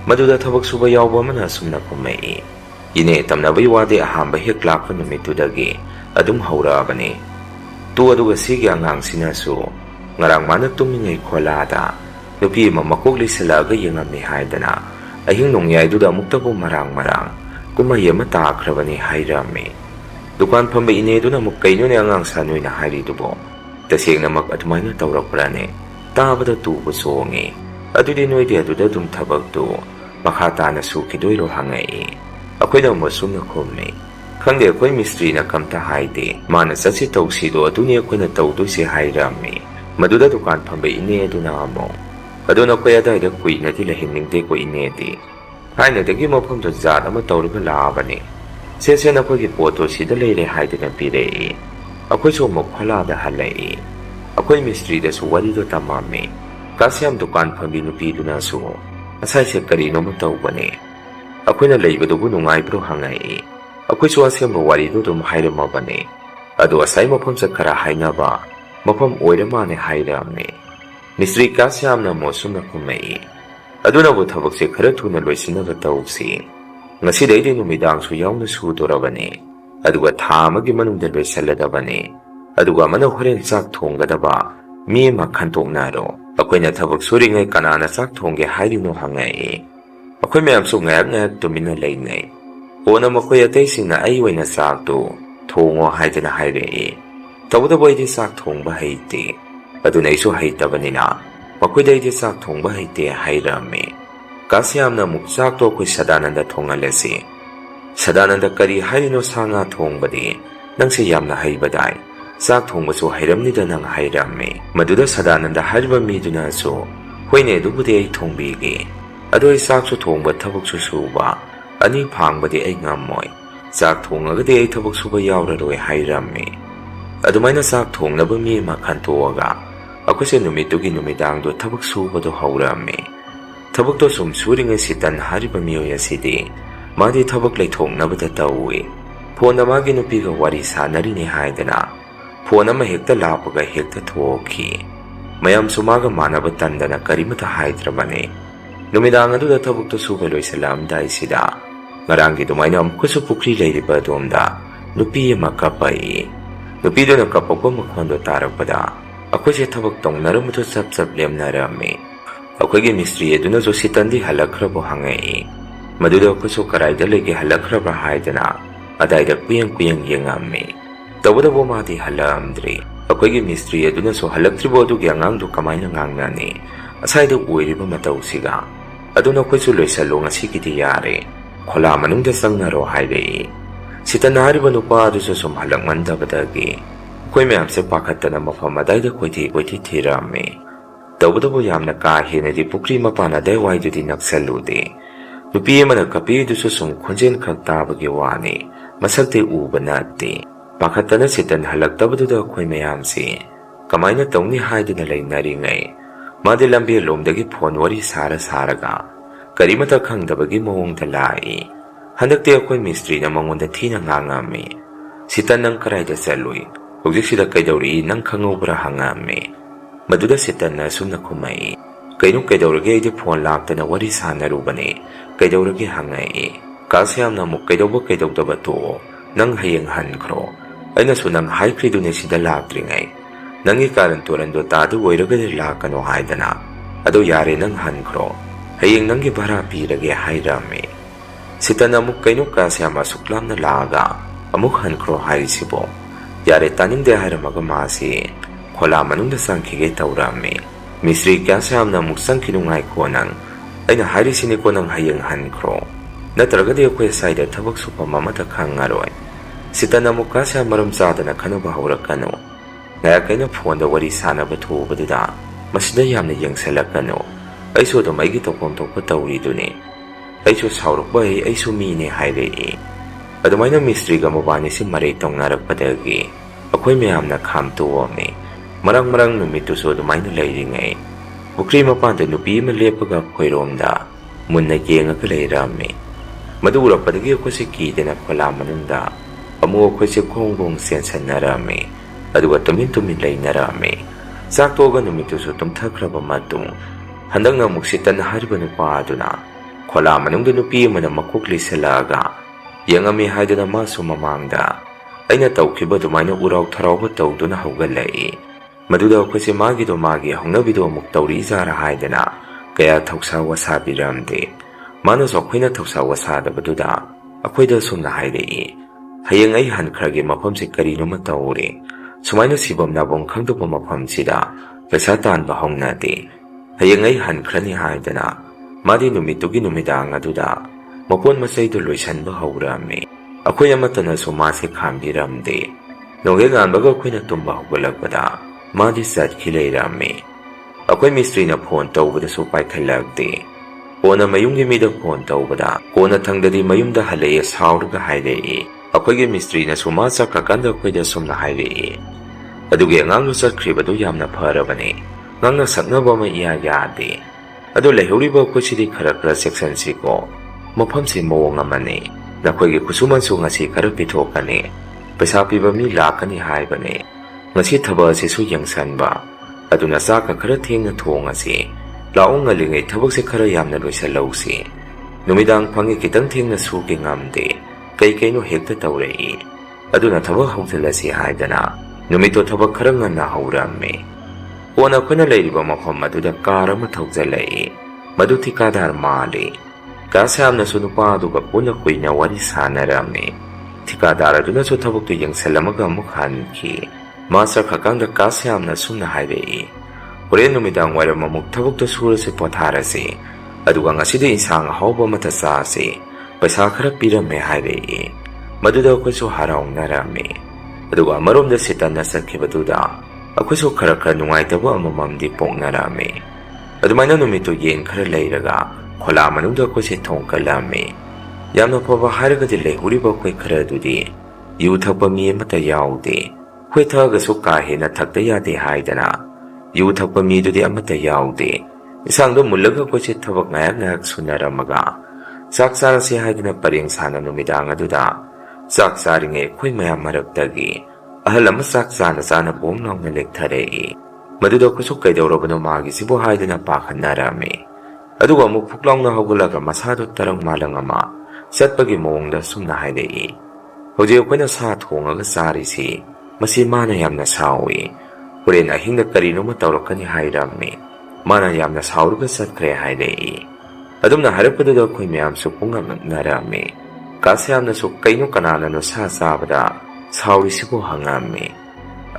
ꯃꯗꯨꯗ ꯊꯕꯛ ꯁꯨꯕ ꯌꯥꯎꯕ ꯑꯃꯅ ꯑꯁꯨꯝꯅ ꯈꯨꯝꯃꯛꯏ, ꯏꯅꯦ ꯇꯝꯅꯕꯩ ꯋꯥꯗꯤ ꯑꯍꯥꯟꯕ ꯍꯦꯛ ꯂꯥꯛꯄ ꯅꯨꯃꯤꯠꯇꯨꯗꯒꯤ ꯑꯗꯨꯝ ꯍꯧꯔꯛꯑꯕꯅꯤ꯫ ꯑꯗꯨꯒ ꯁꯤꯒꯤ ꯑꯉꯥꯡꯁꯤꯅꯁꯨ ꯉꯔꯥꯡ ꯃꯥꯅ ꯇꯨꯝꯃꯤꯉꯩ ꯈꯣꯂꯥꯗ ꯅꯨꯄꯤ ꯑꯃ ꯃꯀꯣꯛ ꯂꯤꯁꯜꯂꯛꯑꯒ ꯌꯦꯡꯉꯝꯃꯤ ꯍꯥꯏꯗꯅ ꯑꯍꯤꯡ ꯅꯣꯡꯌꯥꯏꯗꯨꯗ ꯑꯃꯨꯛꯇꯕꯨ ꯃꯔꯥꯡ ꯀꯨꯝꯍꯩ ꯑꯃ ꯇꯥꯈ꯭ꯔꯕꯅꯤ ꯍꯥꯏꯔꯝꯃꯤ꯫ ꯗꯨꯀꯥꯟ ꯐꯝꯕ ꯏꯅꯦꯗꯨꯅ ꯑꯃꯨꯛ ꯀꯩꯅꯣꯅꯦ ꯑꯉꯥꯡ ꯁꯥ ꯅꯣꯏꯅ ꯍꯥꯏꯔꯤꯗꯨꯕꯣ? ꯇꯁꯦꯡꯅꯃꯛ ꯑꯗꯨꯃꯥꯏꯅ ꯇꯧꯔꯛꯄ꯭ꯔꯥꯅꯦ? ꯇꯥꯕꯗ ꯇꯨꯕ ꯆꯣꯡꯉꯤ꯫ ꯑꯗꯨꯗꯤ ꯅꯣꯏꯗꯤ ꯑꯗꯨꯗ ꯑꯗꯨꯝ ꯊꯕꯛꯇꯨ ꯃꯈꯥ ꯇꯥꯅ ꯁꯨꯈꯤꯗꯣꯏꯔꯣ ꯍꯪꯉꯛꯏ꯫ ꯑꯩꯈꯣꯏꯅ ꯑꯃꯨꯛ ꯁꯨꯝꯅ ꯈꯨꯝꯃꯤ, ꯈꯪꯗꯦ ꯑꯩꯈꯣꯏ ꯃꯤꯁꯇ꯭ꯔꯤꯅ ꯀꯝꯇ ꯍꯥꯏꯗꯦ, ꯃꯥꯅ ꯆꯠꯁꯤ ꯇꯧꯁꯤꯗꯣ ꯑꯗꯨꯅꯤ ꯑꯩꯈꯣꯏꯅ ꯇꯧꯗꯣꯏꯁꯦ ꯍꯥꯏꯔꯝꯃꯤ꯫ ꯃꯗꯨꯗ ꯗꯨꯀꯥꯟ ꯐꯝꯕ ꯏꯅꯦ ꯑꯗꯨꯅ ꯑꯃꯨꯛ, ꯑꯗꯨꯅ ꯑꯩꯈꯣꯏ ꯑꯗꯥꯏꯗ ꯀꯨꯏꯅꯗꯤ ꯂꯩꯍꯟꯅꯤꯡꯗꯦꯀꯣ ꯏꯅꯦꯗꯤ, ꯊꯥꯏꯅꯗꯒꯤ ꯃꯐꯝꯗꯣ ꯖꯥꯠ ꯑꯃ ꯇꯧꯔꯒ ꯂꯥꯛꯑꯕꯅꯤ꯫ ꯁꯦ ꯅꯈꯣꯏꯒꯤ ꯄꯣꯠꯇꯣ ꯁꯤꯗ ꯂꯩꯔꯦ ꯍꯥꯏꯗꯅ ꯄꯤꯔꯛꯏ꯫ ꯑꯩꯈꯣꯏꯁꯨ ꯑꯃꯨꯛ ꯈꯣꯂꯥꯗ ꯍꯜꯂꯛꯏ꯫ ꯑꯩꯈꯣꯏ ꯃꯤꯁꯇ꯭ꯔꯤꯗꯁꯨ ꯋꯥꯔꯤꯗꯣ ꯇꯝꯃꯝꯃꯤ꯫ ꯀꯥꯁꯤꯌꯥꯝ ꯗꯨꯀꯥꯟ ꯐꯝꯕꯤ ꯅꯨꯄꯤꯗꯨꯅꯁꯨ ꯉꯁꯥꯏꯁꯦ ꯀꯔꯤꯅꯣꯃ ꯇꯧꯕꯅꯤ, ꯑꯩꯈꯣꯏꯅ ꯂꯩꯕꯗꯨꯕꯨ ꯅꯨꯡꯉꯥꯏꯕ꯭ꯔꯣ ꯍꯪꯉꯛꯏ꯫ ꯑꯩꯈꯣꯏꯁꯨ ꯑꯁꯦꯡꯕ ꯋꯥꯔꯤꯗꯨ ꯑꯗꯨꯝ ꯍꯥꯏꯔꯝꯃꯕꯅꯤ꯫ ꯑꯗꯣ ꯑꯁꯥꯏ ꯃꯐꯝꯁꯦ ꯈꯔ ꯍꯥꯏꯅꯕ ꯃꯐꯝ ꯑꯣꯏꯔ ꯃꯥꯅꯦ ꯍꯥꯏꯔꯝꯃꯤ꯫ ꯃꯤꯁꯇ꯭ꯔꯤ ꯀꯥꯁꯤꯌꯥꯝꯅ ꯑꯃꯨꯛ ꯁꯨꯝꯅ ꯈꯨꯝꯃꯛꯏ, ꯑꯗꯨꯅꯕꯨ ꯊꯕꯛꯁꯦ ꯈꯔ ꯊꯨꯅ ꯂꯣꯏꯁꯤꯟꯅꯕ ꯇꯧꯁꯤ꯫ ꯉꯁꯤꯗꯩꯗꯤ ꯅꯨꯃꯤꯗꯥꯡꯁꯨ ꯌꯥꯎꯅ ꯁꯨꯗꯣꯔꯕꯅꯤ, ꯑꯗꯨꯒ ꯊꯥ ꯑꯃꯒꯤ ꯃꯅꯨꯡꯗ ꯂꯣꯏꯁꯜꯂꯗꯕꯅꯤ꯫ ꯑꯗꯨꯒ ꯑꯃꯅ ꯍꯣꯔꯦꯟ ꯆꯥꯛ ꯊꯣꯡꯒꯗꯕ ꯃꯤ ꯑꯃ ꯈꯟꯇꯣꯛꯅꯔꯣ꯫ ꯑꯩꯈꯣꯏꯅ ꯊꯕꯛ ꯁꯨꯔꯤꯉꯩ ꯀꯅꯥꯅ ꯆꯥꯛ ꯊꯣꯡꯒꯦ ꯍꯥꯏꯔꯤꯅꯣ ꯍꯪꯉꯛꯏ꯫ ꯑꯩꯈꯣꯏ ꯃꯌꯥꯝꯁꯨ ꯉꯥꯏꯍꯥꯛ ꯇꯨꯃꯤꯟꯅ ꯂꯩꯅꯩ꯫ ꯀꯣꯟꯅ ꯃꯈꯣꯏ ꯑꯇꯩꯁꯤꯡꯅ ꯑꯩ ꯑꯣꯏꯅ ꯆꯥꯛꯇꯨ ꯊꯣꯡꯉꯣ ꯍꯥꯏꯗꯅ ꯍꯥꯏꯔꯛꯏ꯫ ꯇꯧꯕꯇꯕꯨ ꯑꯩꯗꯤ ꯆꯥꯛ ꯊꯣꯡꯕ ꯍꯩꯇꯦ, ꯑꯗꯨꯅ ꯑꯩꯁꯨ ꯍꯩꯇꯕꯅꯤꯅ ꯃꯈꯣꯏꯗ ꯑꯩꯗꯤ ꯆꯥꯛ ꯊꯣꯡꯕ ꯍꯩꯇꯦ ꯍꯥꯏꯔꯝꯃꯤ꯫ ꯀꯥꯁꯤꯌꯥꯝꯅ ꯑꯃꯨꯛ ꯆꯥꯛꯇꯣ ꯑꯩꯈꯣꯏ ꯁꯗꯥꯅꯟꯗ ꯊꯣꯡꯍꯜꯂꯁꯤ꯫ ꯁꯗꯥꯅꯟꯗ ꯀꯔꯤ ꯍꯥꯏꯔꯤꯅꯣ ꯁꯥ ꯉꯥ ꯊꯣꯡꯕꯗꯤ ꯅꯪꯁꯦ ꯌꯥꯝꯅ ꯍꯩꯕꯗꯥꯏ, ꯆꯥꯛ ꯊꯣꯡꯕꯁꯨ ꯍꯩꯔꯝꯅꯤꯗ ꯅꯪ ꯍꯥꯏꯔꯝꯃꯤ꯫ ꯃꯗꯨꯗ ꯁꯗꯥꯅꯟꯗ ꯍꯥꯏꯔꯤꯕ ꯃꯤꯗꯨꯅꯁꯨ ꯍꯣꯏꯅꯦ ꯑꯗꯨꯕꯨꯗꯤ ꯑꯩ ꯊꯣꯡꯕꯤꯒꯦ, ꯑꯗꯣ ꯑꯩ ꯆꯥꯛꯁꯨ ꯊꯣꯡꯕ ꯊꯕꯛꯁꯨ ꯁꯨꯕ ꯑꯅꯤ ꯐꯥꯡꯕꯗꯤ ꯑꯩ ꯉꯝꯃꯣꯏ, ꯆꯥꯛ ꯊꯣꯡꯉꯒꯗꯤ ꯑꯩ ꯊꯕꯛ ꯁꯨꯕ ꯌꯥꯎꯔꯔꯣꯏ ꯍꯥꯏꯔꯝꯃꯤ꯫ ꯑꯗꯨꯃꯥꯏꯅ ꯆꯥꯛ ꯊꯣꯡꯅꯕ ꯃꯤ ꯑꯃ ꯈꯟꯇꯣꯛꯑꯒ ꯑꯩꯈꯣꯏꯁꯦ ꯅꯨꯃꯤꯠꯇꯨꯒꯤ ꯅꯨꯃꯤꯗꯥꯡꯗꯣ ꯊꯕꯛ ꯁꯨꯕꯗꯣ ꯍꯧꯔꯝꯃꯤ꯫ ꯊꯕꯛꯇꯣ ꯁꯨꯝ ꯁꯨꯔꯤꯉꯩ ꯁꯤꯇꯟ ꯍꯥꯏꯔꯤꯕ ꯃꯤꯑꯣꯏ ꯑꯁꯤꯗꯤ ꯃꯥꯗꯤ ꯊꯕꯛ ꯂꯩꯊꯣꯛꯅꯕꯗ ꯇꯧꯏ꯫ ꯐꯣꯟꯗ ꯃꯥꯒꯤ ꯅꯨꯄꯤꯒ ꯋꯥꯔꯤ ꯁꯥꯟꯅꯔꯤꯅꯤ ꯍꯥꯏꯗꯅ ꯐꯣꯟ ꯑꯃ ꯍꯦꯛꯇ ꯂꯥꯛꯄꯒ ꯍꯦꯛꯇ ꯊꯣꯛꯈꯤ꯫ ꯃꯌꯥꯝꯁꯨ ꯃꯥꯒ ꯃꯥꯟꯅꯕ ꯇꯟꯗꯅ ꯀꯔꯤꯃꯇ ꯍꯥꯏꯗ꯭ꯔꯕꯅꯤ꯫ ꯅꯨꯃꯤꯗꯥꯡ ꯑꯗꯨꯗ ꯊꯕꯛꯇꯣ ꯁꯨꯕ ꯂꯣꯏꯁꯤꯜꯂꯛꯑꯝꯗꯥꯏꯁꯤꯗ ꯉꯔꯥꯡꯒꯤ ꯑꯗꯨꯃꯥꯏꯅ ꯑꯃꯨꯛꯀꯁꯨ ꯄꯨꯈ꯭ꯔꯤ ꯂꯩꯔꯤꯕ ꯑꯗꯣꯝꯗ ꯅꯨꯄꯤ ꯑꯃ ꯀꯞꯄꯛꯏ꯫ ꯅꯨꯄꯤꯗꯨꯅ ꯀꯞꯄꯛꯄ ꯃꯈꯣꯟꯗꯣ ꯇꯥꯔꯛꯄꯗ ꯑꯩꯈꯣꯏꯁꯦ ꯊꯕꯛ ꯇꯧꯅꯔꯝꯕꯗꯣ ꯆꯞ ꯂꯦꯞꯅꯔꯝꯃꯤ꯫ ꯑꯩꯈꯣꯏꯒꯤ ꯃꯤꯁꯇ꯭ꯔꯤ ꯑꯗꯨꯅꯁꯨ ꯁꯤꯇꯟꯗꯤ ꯍꯜꯂꯛꯈ꯭ꯔꯕꯣ ꯍꯪꯉꯛꯏ꯫ ꯃꯗꯨꯗ ꯑꯩꯈꯣꯏꯁꯨ ꯀꯔꯥꯏꯗ ꯂꯩꯒꯦ ꯍꯜꯂꯛꯈ꯭ꯔꯕ꯭ꯔꯥ ꯍꯥꯏꯗꯅ ꯑꯗꯥꯏꯗ ꯀꯨꯌꯦꯡ ꯌꯦꯡꯉꯝꯃꯤ꯫ ꯇꯧꯕꯇꯕꯨ ꯃꯥꯗꯤ ꯍꯜꯂꯛꯑꯝꯗ꯭ꯔꯤ꯫ ꯑꯩꯈꯣꯏꯒꯤ ꯃꯤꯁꯇ꯭ꯔꯤ ꯑꯗꯨꯅꯁꯨ ꯍꯜꯂꯛꯇ꯭ꯔꯤꯕꯣ ꯑꯗꯨꯒꯤ ꯑꯉꯥꯡꯗꯨ ꯀꯃꯥꯏꯅ ꯉꯥꯡꯅꯅꯤ ꯑꯁꯥꯏꯗ ꯑꯣꯏꯔꯤꯕ ꯃꯇꯧꯁꯤꯒ, ꯑꯗꯨꯅ ꯑꯩꯈꯣꯏꯁꯨ ꯂꯣꯏꯁꯜꯂꯣ ꯉꯁꯤꯒꯤꯗꯤ ꯌꯥꯔꯦ, ꯈꯣꯂꯥ ꯃꯅꯨꯡꯗ ꯆꯪꯅꯔꯣ ꯍꯥꯏꯔꯛꯏ꯫ ꯁꯤꯇꯟ ꯍꯥꯏꯔꯤꯕ ꯅꯨꯄꯥ ꯑꯗꯨꯁꯨ ꯁꯨꯝ ꯍꯜꯂꯛꯃꯟꯗꯕꯗꯒꯤ ꯑꯩꯈꯣꯏ ꯃꯌꯥꯝꯁꯦ ꯄꯥꯈꯠꯇꯅ ꯃꯐꯝ ꯑꯗꯥꯏꯗ ꯀꯣꯏꯊꯤ ꯊꯤꯔꯝꯃꯤ꯫ ꯇꯧꯕꯇꯕꯨ ꯌꯥꯝꯅ ꯀꯥ ꯍꯦꯟꯅꯗꯤ ꯄꯨꯈ꯭ꯔꯤ ꯃꯄꯥꯟ ꯑꯗꯥꯏꯋꯥꯏꯗꯨꯗꯤ ꯅꯛꯁꯜꯂꯨꯗꯦ꯫ ꯅꯨꯄꯤ ꯑꯃꯅ ꯀꯞꯄꯤꯗꯨꯁꯨ ꯁꯨꯝ ꯈꯣꯟꯖꯦꯜ ꯈꯛ ꯇꯥꯕꯒꯤ ꯋꯥꯅꯤ, ꯃꯁꯛꯇꯤ ꯎꯕ ꯅꯠꯇꯦ꯫ ꯄꯥꯈꯠꯇꯅ ꯁꯤꯇꯟ ꯍꯜꯂꯛꯇꯕꯗꯨꯗ ꯑꯩꯈꯣꯏ ꯃꯌꯥꯝꯁꯤ ꯀꯃꯥꯏꯅ ꯇꯧꯅꯤ ꯍꯥꯏꯗꯨꯅ ꯂꯩꯅꯔꯤꯉꯩ ꯃꯥꯗꯤ ꯂꯝꯕꯦꯜꯂꯣꯝꯗꯒꯤ ꯐꯣꯟ ꯋꯥꯔꯤ ꯁꯥꯔꯒ ꯀꯔꯤꯃꯇ ꯈꯪꯗꯕꯒꯤ ꯃꯑꯣꯡꯗ ꯂꯥꯛꯏ꯫ ꯍꯟꯗꯛꯇꯤ ꯑꯩꯈꯣꯏ ꯃꯤꯁꯇ꯭ꯔꯤꯅ ꯃꯉꯣꯟꯗ ꯊꯤꯅ ꯉꯥꯡꯉꯝꯃꯤ꯫ ꯁꯤꯇꯟ ꯅꯪ ꯀꯔꯥꯏꯗ ꯆꯠꯂꯨꯏ, ꯍꯧꯖꯤꯛꯁꯤꯗ ꯀꯩꯗꯧꯔꯤ ꯅꯪ ꯈꯪꯍꯧꯕ꯭ꯔꯥ ꯍꯪꯉꯝꯃꯤ꯫ ꯃꯗꯨꯗ ꯁꯤꯇꯟꯅ ꯑꯁꯨꯝꯅ ꯈꯨꯝꯃꯛꯏ, Kainu kaidorage di phone laktana wari sanarubane kaidorage hangai Kasyam na muk kaidoba kaidogdaba to nang hayang hankro aina su nang haikri dune sida laktringai nangi karan turando tadu oiraga lakano haidana ado yare nang hankro hayang nangi bara pirage hairame sitana muk kainu kasyam asuklam na laga amuk hankro hairisibo yare taning de haramaga masi khola manungda sangkhige taurame Misri kasyam na muk sangkinungai ko nang aina hairisini ko nang hayang hankro Natragadi ako'y saida tabak su pamamata kangaroy. Sita na mukha siya maramsada na kanabahura kano. Ngaya kayo na puwanda wari sana batu badida. Masidayam na yang salak kano. Ay so damay gito kong patauri dun eh. Ay so saurok ba eh ay sumini haire eh. Adamay na mistri gamabani si Maritong naragpadagi. Ako'y mayam na kamtuwam eh. Marang-marang numito so damay na layring eh. Bukri mapanda nupi malipaga ako'y romda. Muna yenga kalay rami. Madura padagi ako si Kida na palamanunda. Amu ako si Kongbong sensan na rami. Aduga tumin-tumin lay na rami. Sakto aga numito so tumtakraba matung. Handang na muksitan na hariba na paado na. Palamanunda nupi man na makukli sa laga. Yang ami hayda na maso mamangda. Ay nataw kiba dumay na uraw-taraw ba taw do na haugalay. Maduda ako si Magi do Magi hong nabido muktawri zara hayda na. Kaya tawsa wasabi ramde. Manos ako'y na tawsa wasada baduda. Ako'y da sum na hayrei. Hayang ay hankragi mapam si karino matawuri. Sumay na sibam na bong kang do pamapam sida. Kasataan bahong nati. Hayang ay hankrani hayda na. Madi numitugi numida nga duda. Mapon masay tuloy san bahaw rami. Ako'y amata na sumasi kambi ramde. Nungyagaan baga ako'y natumbahaw balagpada. Madi sad kilay rami. Ako'y mistri na phone taw bada supay kalagde. Kona mayung gimida phone taw bada. Kona tangdadi mayung da halaya saurga hayrei. Ako'y mistri na sumasa kakanda ako'y da sum na hayrei. Adugi ngang lusat kribado yam na parabane. Ngang nasakna ba may iyayade. Ado lahuri ba ako'y sidi karakara section si ko. Mapam si mawang amane. Nako'y kusuman su nga si karapito ka ni. Pasapi ba mi laka ni haybane. Nga si taba si suyang san ba. Ado nasa kakarating na tuwa nga si. Laong nga lingay tabag si karayam na loy sa law si. Numidang pangikitang ting na suki ngamde. Kay no hekta tawrei. Ado na tabag hawtala si hayda na. Numito tabag karangan na hawrami. Wana ko na lay ba makom maduda kara matawzalay. Maduti kadar mali. Kasam na sunupado ka po na kuy na wari sana rami. Tikadara do na so tabag to yung salamaga mukhan ki. Masa kakang da kasam na sunahayrei. Horen numidang wala mamugtabog to sura si potara si. Aduga nga sida isang hawba matasa si. Pasakara pirame hayrei. Maduda ako so haraong narami. Aduga marom da sitan na sa kibaduda. Ako so karakar nungay tabo ang mamamdi pong narami. Adumay na numito yen karalay raga. Kola manunda ako si tong kalami. Yam na pabaharaga dilay huli ba ko'y karadudi. Yutag pa miye matayaw di. Huwag taga so kahin na tagdaya di hayda na. Yutag pa miye di amata yaw di. Isang dumulag ako si tabag ngayak sunaramaga. Saksara si hayda na paring sana numidanga duda. Saksari nga ko'y maya maragdagi. Ahalam saksana sana buong nang naligtarei. Maduda ko so kay daw roba numagi si buhayda na pakan narami. Aduga mukpuklang na hagulaga masado tarang malang ama. Sat pagimong da sumnahayrei. Hodi ako na sa atong agasari si. Masimanayam na sawi. Hurin ahing na karino matawag ka ni hayrami. Manayam na sawag ka sa kre hayrei. Adum na harap pa daw ko'y mayam supungang narami. Kasayam na sukay nung kanana no sa sabada. Sawi si po hangami.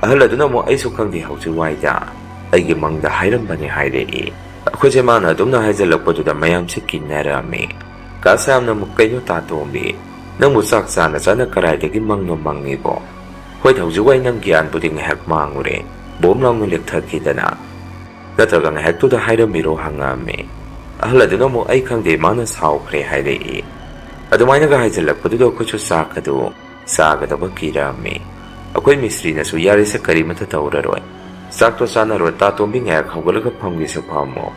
Ahala doon na mo ay sukang di hawsi wayda. Ay gimang da hayram ba ni hayrei. Ako si mana adum na hayzalak pa doon mayam si kinarami. Kasayam na mukay nyo tatumbi. Nang musak sana sana karay di gimang no mangibo. Huwag hawsiway ng giyan po ding hek mangure. Boom lang ng likta kita na. Natagang hek to da hayram miro hangami. Ahala doon na mo ay kang di mana saw kre hayrei. Adumay nagahayzalak pa doon ako sa sakado. Saagad ako kirami. Ako'y misri na suyari sa karimata tauraroy. Sakto sana ro tatumbing ngak hawalaga panggi sa pamo.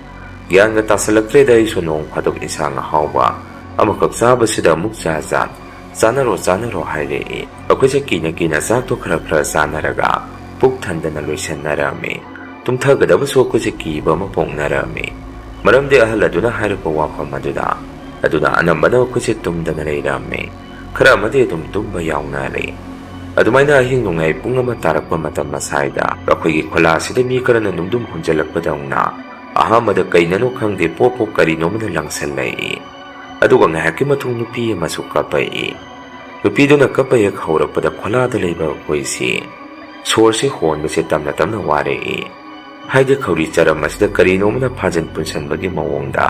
Giyan nga tasalagtre dahi sunong patok isang hawa. Amakagsaba sida mugsazan. Sana ro hayrei. Ako'y sa kina sakto karakra sana raga. Pugtanda na loy siya narami. Tumtagad ako so ako sa kiba mapong narami. ꯃꯔꯝꯗꯤ ꯑꯍꯜ ꯑꯗꯨꯅ ꯍꯥꯏꯔꯛꯄ ꯋꯥꯐꯝ ꯑꯗꯨꯅ ꯑꯅꯝꯕꯅ ꯑꯩꯈꯣꯏꯁꯦ ꯇꯨꯝꯗꯅ ꯂꯩꯔꯝꯃꯤ, ꯈꯔ ꯑꯃꯗꯤ ꯑꯗꯨꯝ ꯇꯨꯝꯕ ꯌꯥꯎꯅꯔꯦ꯫ ꯑꯗꯨꯃꯥꯏꯅ ꯑꯍꯤꯡ ꯅꯣꯡꯌꯥꯏ ꯄꯨꯡ 1 ꯇꯥꯔꯛꯄ ꯃꯇꯝ ꯑꯁ꯭ꯋꯥꯏꯗ ꯑꯩꯈꯣꯏꯒꯤ ꯈꯣꯂꯥꯁꯤꯗ ꯃꯤ ꯈꯔꯅ ꯅꯨꯡꯗꯨꯝ ꯍꯨꯟꯖꯜꯂꯛꯄꯗꯧꯅ ꯑꯍꯥꯟꯕꯗ ꯀꯩꯅꯅꯣ ꯈꯪꯗꯦ ꯄꯣꯞ ꯄꯣꯞ ꯀꯔꯤꯅꯣꯃꯅ ꯂꯪꯁꯜꯂꯛꯏ, ꯑꯗꯨꯒ ꯉꯥꯏꯍꯥꯛꯀꯤ ꯃꯇꯨꯡ ꯅꯨꯄꯤ ꯑꯃꯁꯨ ꯀꯞꯄꯛꯏ꯫ ꯅꯨꯄꯤꯗꯨꯅ ꯀꯞꯄ ꯍꯦꯛ ꯍꯧꯔꯛꯄꯗ ꯈꯣꯂꯥꯗ ꯂꯩꯕ ꯑꯩꯈꯣꯏꯁꯤ ꯁꯣꯔꯁꯤ ꯍꯣꯟꯕꯁꯦ ꯇꯞꯅ ꯇꯞꯅ ꯋꯥꯔꯛꯏ, ꯍꯥꯏꯗꯤ ꯈꯧꯔꯤ ꯆꯔꯝ ꯑꯁꯤꯗ ꯀꯔꯤꯅꯣꯃꯅ ꯐꯥꯖꯤꯟ ꯄꯨꯟꯁꯟꯕꯒꯤ ꯃꯑꯣꯡꯗ